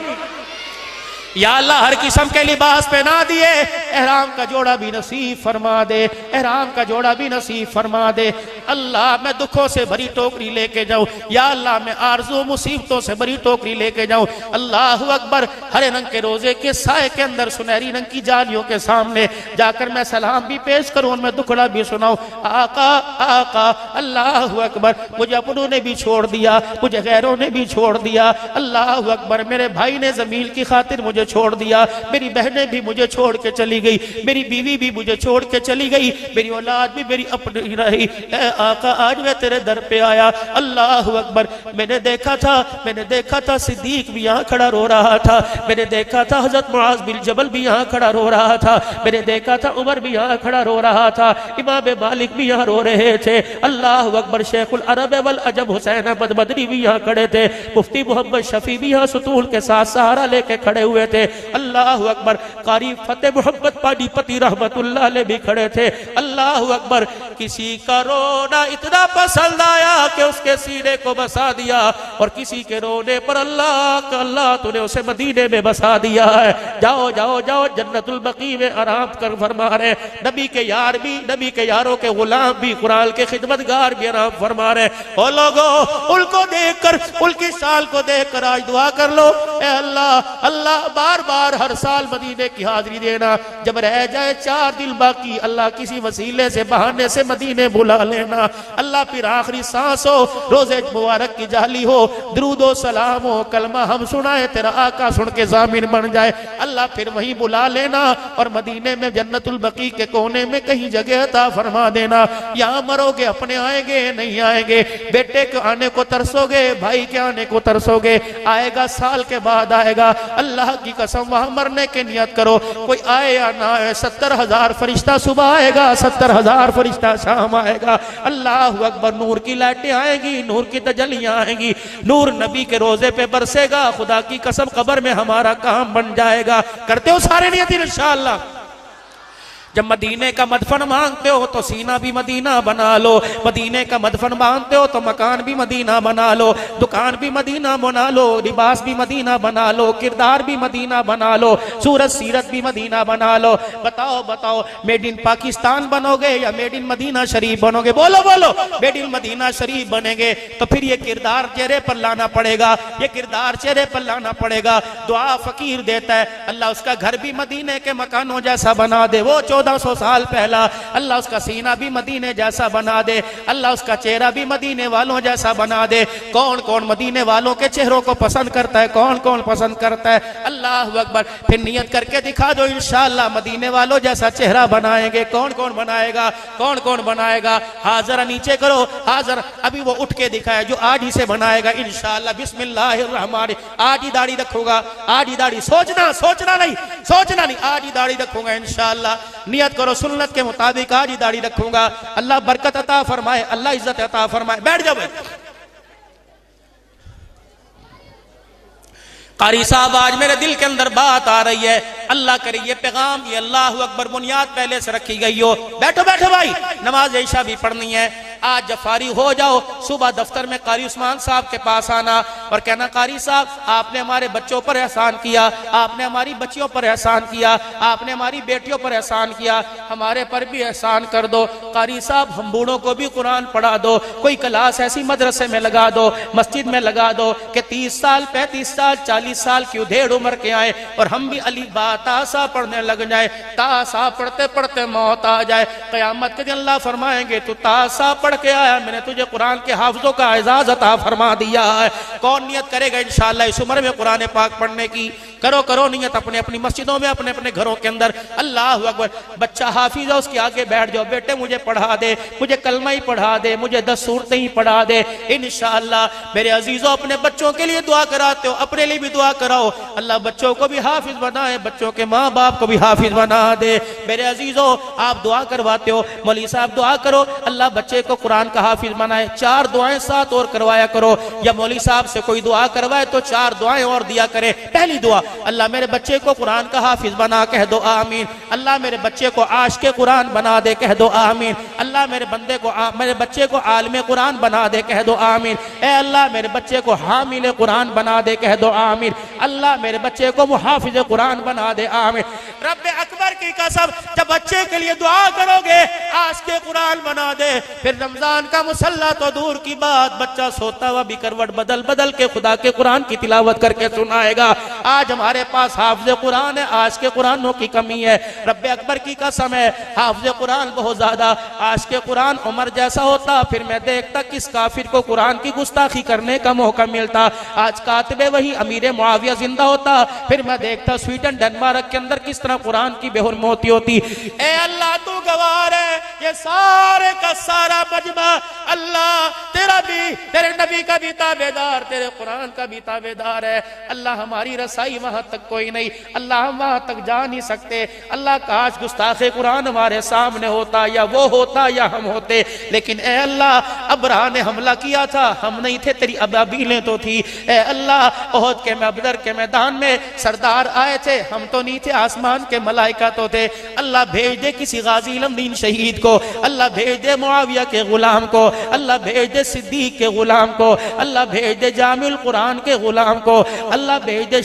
या अल्लाह, हर किस्म के लिबास पहना दिए, एहराम का जोड़ा भी नसीब फरमा दे, एहराम का जोड़ा भी नसीब फरमा दे। अल्लाह, मैं दुखों से भरी टोकरी लेके जाऊं, या अल्लाह मैं आरज़ू मुसीबतों से भरी टोकरी लेके जाऊं। अल्लाह अकबर। हरे रंग के रोजे के साए के अंदर सुनहरी रंग की जालियों के सामने जाकर मैं सलाम भी पेश करूं, मैं दुखड़ा भी सुनाऊं। आका आका, अल्लाह अकबर। मुझे अपनों ने भी छोड़ दिया, मुझे गैरों ने भी छोड़ दिया। अल्लाह अकबर। मेरे भाई ने जमील की खातिर मुझे छोड़ दिया, मेरी बहनें भी मुझे छोड़ के चली गई, मेरी बीवी भी मुझे छोड़ के चली गई, मेरी औलाद भी मेरी अपनी रही। आका आज मैं तेरे दर पे आया। अल्लाह अकबर। मैंने देखा था सिद्दीक भी यहाँ खड़ा रो रहा था, मैंने देखा था हजरत मुआज बिन जबल भी यहाँ खड़ा रो रहा था, मैंने देखा था उमर भी यहाँ खड़ा रो रहा था, इमाम मालिक भी यहाँ रो रहे थे। अल्लाह अकबर। शेखुल अरब वल अजब हुसैन अहमद बदरी भी यहाँ खड़े थे, मुफ्ती मोहम्मद शफी भी यहाँ सुतूल के साथ सहारा लेके खड़े हुए थे। अल्लाह अकबर। कारी फतेह मोहम्मद पानीपति रहमतुल्लाह अलैह भी खड़े थे। अल्लाह अकबर। किसी का रोना इतना पसंद आया कि उसके सीने को बसा दिया, और किसी के रोने पर अल्लाह तूने उसे मदीने में बसा दिया है। जाओ जाओ जाओ जन्नतुल बकी में आराम कर फरमा रहे। नबी के यार भी, नबी के यारों के गुलाम भी, कुरान के खिदमतगार भी आराम फरमा रहे। ओ लोगों, उनको देखकर, उनकी शाल को देखकर आज दुआ कर लो, ए अल्लाह अल्लाह बार बार हर साल मदीने की हाजिरी देना। जब रह जाए 4 दिन बाकी, अल्लाह किसी वसीले से बहाने से मदीने बुला लेना। अल्लाह फिर आखिरी सांस हो, रोजे मुबारक की जाली हो, दरूदो सलाम हो, कलमा हम सुनाए, तेरा आका सुन के जामिन बन जाए। अल्लाह फिर वहीं बुला लेना और मदीने में जन्नतुल बकी के कोने में कहीं जगह अता फरमा देना। यहाँ मरोगे अपने आएंगे नहीं आएंगे, बेटे के आने को तरसोगे, भाई के आने को तरसोगे, आएगा साल के बाद आएगा। अल्लाह की कसम वहां मरने की नियत करो, कोई आए या ना आए, 70,000 फरिश्ता सुबह आएगा, 70,000 फरिश्ता शाम आएगा। अल्लाह अकबर। नूर की लाइटें आएंगी, नूर की तजलियां आएंगी, नूर नबी के रोजे पे बरसेगा। खुदा की कसम कब्र में हमारा काम बन जाएगा। करते हो सारे नियत इंशाअल्लाह। जब मदीने का मदफन मांगते हो तो सीना भी मदीना बना लो, मदीने का मदफन मांगते हो तो मकान भी मदीना बना लो, दुकान भी मदीना बना लो, लिबास भी मदीना बना लो, किरदार भी मदीना बना लो, सूरत सीरत भी मदीना बना लो। बताओ बताओ, मेड इन पाकिस्तान बनोगे या मेड इन मदीना शरीफ बनोगे? बोलो बोलो। मेड इन मदीना शरीफ बनेंगे तो फिर ये किरदार चेहरे पर लाना पड़ेगा, ये किरदार चेहरे पर लाना पड़ेगा। दुआ फकीर देता है, अल्लाह उसका घर भी मदीने के मकानों जैसा बना दे। वो 1400 साल पहला, अल्लाह उसका सीना भी मदीने जैसा बना दे, अल्लाह उसका चेहरा भी मदीने वालों जैसा बना दे। कौन कौन मदीने वालों के चेहरों को पसंद करता है, कौन कौन पसंद करता है? अल्लाह अकबर। फिर नियत करके दिखा दो, इंशाअल्लाह मदीने वालों जैसा चेहरा बनाएंगे। कौन कौन बनाएगा, कौन कौन बनाएगा? हाजरा नीचे करो, हाजर अभी वो उठ के दिखाए जो आज ही से बनाएगा इंशाअल्लाह। बिस्मिल्लाहिर्रहमानिर्रहीम। आज ही दाढ़ी रखूंगा, आज ही दाढ़ी। सोचना नहीं, आज ही दाढ़ी रखूंगा इंशाअल्लाह। नियत करो सुन्नत के मुताबिक, आज ही दाढ़ी रखूंगा। अल्लाह बरकत अता फरमाए, अल्लाह इज्जत अता फरमाए। बैठ जाओ। कारी साहब, आज मेरे दिल के अंदर बात आ रही है, अल्लाह करे ये पैगाम, ये अल्लाह अकबर बुनियाद पहले से रखी गई हो। बैठो बैठो भाई, नमाज ईशा भी पढ़नी है। आज जब फारिग हो जाओ, सुबह दफ्तर में कारी उस्मान साहब के पास आना और कहना, कारी साहब आपने हमारे बच्चों पर एहसान किया, आपने हमारी बच्चियों पर एहसान किया, आपने हमारी बेटियों पर एहसान किया, हमारे पर भी एहसान कर दो। कारी साहब हम बूढ़ों को भी कुरान पढ़ा दो, कोई क्लास ऐसी मदरसे में लगा दो, मस्जिद में लगा दो कि 30 साल 35 साल 40 साल की उधेड़ उम्र के आए और हम भी अली बा तासा पढ़ने लग जाए। तासा पढ़ते पढ़ते मौत आ जाए, क़यामत के दिन अल्लाह फरमाएंगे तू तासा पढ़ के आया, मैंने तुझे कुरान के हाफिजों का एजाज अता फरमा दिया है। कौन नियत करेगा इंशाअल्लाह इस उम्र में कुरान पाक पढ़ने की? करो करो नियत अपने अपनी मस्जिदों में, अपने अपने घरों के अंदर। अल्लाह अकबर। बच्चा हाफिज है, उसके आगे बैठ जाओ, बेटे मुझे पढ़ा दे, मुझे कलमा ही पढ़ा दे, मुझे 10 सूरतें ही पढ़ा दे। इंशाअल्लाह मेरे अजीजों, अपने बच्चों के लिए दुआ कराते हो, अपने लिए भी दुआ कराओ। अल्लाह बच्चों को भी हाफिज बनाए, बच्चों के माँ बाप को भी हाफिज बना दे। मेरे अजीजों, आप दुआ करवाते हो, मौलवी साहब दुआ करो अल्लाह बच्चे को कुरान का हाफिज बनाए। 4 दुआएं साथ और करवाया करो, या मौलवी साहब से कोई दुआ करवाए तो 4 दुआएं और दिया करे। पहली दुआ, अल्लाह मेरे बच्चे को कुरान का हाफिज बना, कह दो आमीन। अल्लाह मेरे बच्चे को आशिक़े कुरान बना दे, कह दो आमीन। अल्लाह मेरे बच्चे को आलिम कुरान बना दे, कह दो आमीन। ए अल्लाह मेरे बच्चे को हामिल कुरान बना दे, कह दो आमीन। अल्लाह मेरे बच्चे को मुहाफिज कुरान बना दे, आमीन। रब्बे अकबर की कसम, जब बच्चे के लिए दुआ करोगे आशिक़े कुरान बना दे, फिर रमजान का मुसल्ला तो दूर की बात, बच्चा सोता हुआ भी करवट बदल बदल के खुदा के कुरान की तिलावत करके सुनाएगा। आज हमारे पास हाफिज कुरान है, आशिक़े कुरानों की कमी है। रब्बे अकबर की कसम है, हाफिज कुरान बहुत ज्यादा। आशिक़े कुरान उमर जैसा होता, फिर मैं देखता किस काफिर को कुरान की गुस्ताखी करने का मौका मिलता। आज कातिबे वही अमीर मुआविया जिंदा होता, फिर मैं देखता स्वीडन डेनमार्क के अंदर किस तरह कुरान की बेहुरमती होती। ए अल्लाह तू गवार है, ये सारे का सारा मजमा अल्लाह तेरा भी, तेरे नबी का भी ताबेदार, तेरे कुरान का भी ताबेदार है। अल्लाह हमारी रसाई वहां तक कोई नहीं, अल्लाह हम वहां तक जा नहीं सकते। अल्लाह काश गुस्ताखे कुरान हमारे सामने होता, या वो होता या हम होते, लेकिन ए अल्लाह अबरा ने हमला किया था, हम नहीं थे, तेरी अबाबीलें तो थी। ए अल्लाह ओहद के बदर के मैदान में सरदार आए थे, हम तो नहीं थे, आसमान के मलाइका तो थे। अल्लाह भेज दे किसी गाजी इल्मदीन शहीद को, अल्लाह भेज दे मुआविया के गुलाम को, अल्लाह भेज दे सिद्दीक के गुलाम को, अल्लाह भेज दे जामिल कुरान के गुलाम को, अल्लाह भेज दे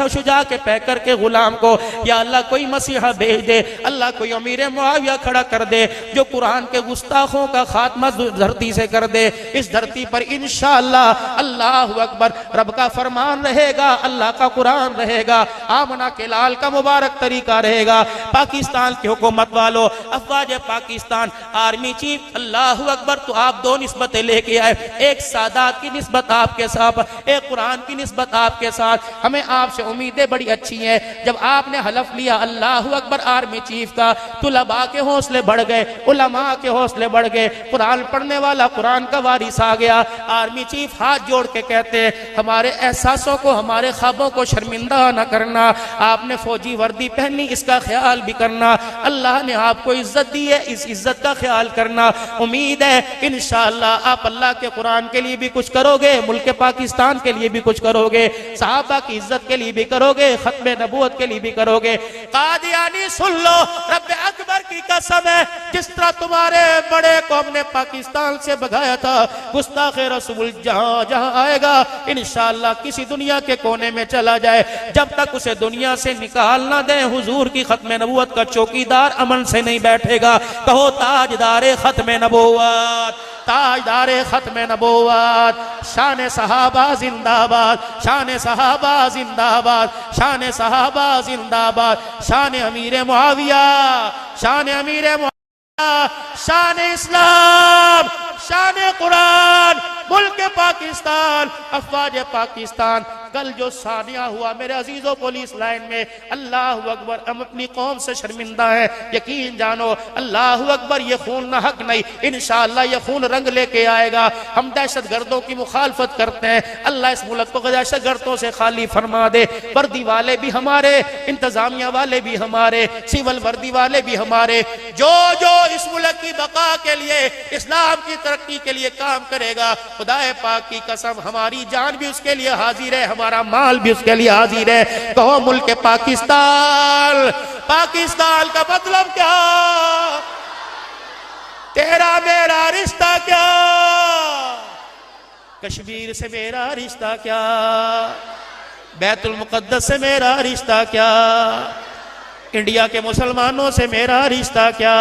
शुजा के पैकर के गुलाम को, या अल्लाह कोई मसीहा भेज दे, अल्लाह कोई अमीर मुआविया खड़ा कर दे जो कुरान के गुस्ताखों का खात्मा धरती से कर दे। इस धरती पर इंशाअल्लाह अल्लाह अकबर रब का फरमान रहेगा, अल्लाह का कुरान रहेगा, आमना के लाल का मुबारक तरीका रहेगा। पाकिस्तान की हुकूमत वालों, अफवाज पाकिस्तान, आर्मी चीफ, अल्लाह अकबर, तो आप दो निस्बतें लेके आए, एक सादात की निस्बत आपके साथ, एक कुरान की निस्बत आपके साथ। हमें आपसे उम्मीदें बड़ी अच्छी हैं। जब आपने हलफ लिया अल्लाह अकबर आर्मी चीफ का, तुलबा के हौसले बढ़ गए, उलमा के हौसले बढ़ गए, कुरान पढ़ने वाला कुरान का वारिस आ गया। आर्मी चीफ हाथ जोड़ के कहते हैं हमारे एहसासों को, हमारे ख्वाबों को शर्मिंदा न करना, आपने फौजी वर्दी पहनी इसका ख्याल भी करना, अल्लाह ने आपको इज्जत दी है, इस इज्जत का ख्याल करना। उम्मीद है इंशाअल्लाह आप अल्लाह के कुरान के लिए भी कुछ करोगे, मुल्क पाकिस्तान के लिए भी कुछ करोगे, सहाबा की इज्जत के लिए भी करोगे, खत्म नबूवत के लिए भी करोगे। कादियानी सुन लो, रब अकबर की कसम है, जिस तरह तुम्हारे बड़े को हमने पाकिस्तान से भगाया था, गुस्ताखे रसूल जहां जहां आएगा इंशाअल्लाह किसी दुनिया के कोने में चला जाए, जब तक उसे दुनिया से निकाल ना दे, हुजूर की खत्म नबूवत का चौकीदार अमन से नहीं बैठेगा। कहो ताजदारे खत्म नबूवत, ताजदारे खत्म नबूवत, शान सहाबा जिंदाबाद, शान सहाबा जिंदाबाद, शान सहाबा जिंदाबाद, शान अमीर मुआविया, शान अमीर मुआविया, शान इस्लाम, शान कुरान, मुल्क पाकिस्तान, अफवाज पाकिस्तान। कल जो सानिया हुआ मेरे अजीजों पुलिस लाइन में, अल्लाह अकबर, हम अपनी कौम से शर्मिंदा है। यकीन जानो अल्लाह अकबर, ये खून ना हक नहीं, इंशाअल्लाह ये खून रंग लेके आएगा। हम दहशत गर्दों की मुखालफत करते हैं, अल्लाह इस मुल्क को दहशत गर्दों से खाली फरमा दे। वर्दी वाले भी हमारे, इंतजामिया वाले भी हमारे, सिविल वर्दी वाले भी हमारे, जो जो इस मुल्क की बका के लिए, इस्लाम की तरक्की के लिए काम करेगा, खुदाए पाक की कसम हमारी जान भी उसके लिए हाजिर है, हमारा माल भी उसके लिए हाजिर है। कहो मुल्क पाकिस्तान, पाकिस्तान का मतलब क्या, तेरा मेरा रिश्ता क्या, कश्मीर से मेरा रिश्ता क्या, बैतुल मुकद्दस से मेरा रिश्ता क्या, इंडिया के मुसलमानों से मेरा रिश्ता क्या,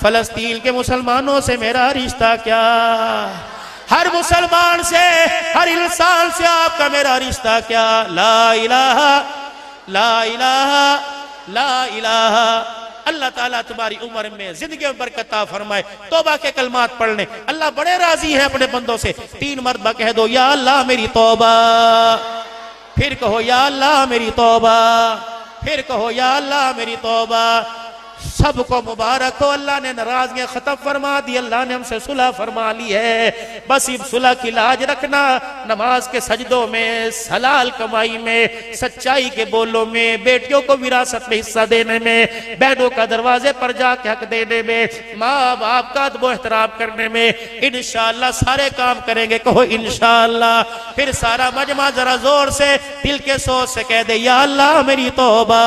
फलस्तीन के मुसलमानों से मेरा रिश्ता क्या, हर मुसलमान से, हर इंसान से आपका मेरा रिश्ता क्या। ला इलाहा, ला इलाहा, ला इलाहा। अल्लाह ताला तुम्हारी उम्र में, जिंदगी में बरकत फरमाए। तौबा के कलमात पढ़ने, अल्लाह बड़े राजी है अपने बंदों से। 3 मरतबा कह दो या अल्लाह मेरी तौबा, फिर कहो या अल्लाह मेरी तौबा, फिर कहो या अल्लाह मेरी तौबा। सबको मुबारक हो, अल्लाह ने नाराजगियां खत्म फरमा दी, अल्लाह ने हमसे सुलह फरमा ली है। बस इस सुलह की लाज रखना, नमाज के सजदों में, हलाल कमाई में, सच्चाई के बोलों में, बेटियों को विरासत में हिस्सा देने में, बहनों का दरवाजे पर जाके हक देने में, माँ बाप का अदब एहतराम करने में, इंशाअल्लाह सारे काम करेंगे। कहो इंशाअल्लाह। फिर सारा मजमा जरा जोर से दिल के सोच से कह दे या अल्लाह मेरी तौबा,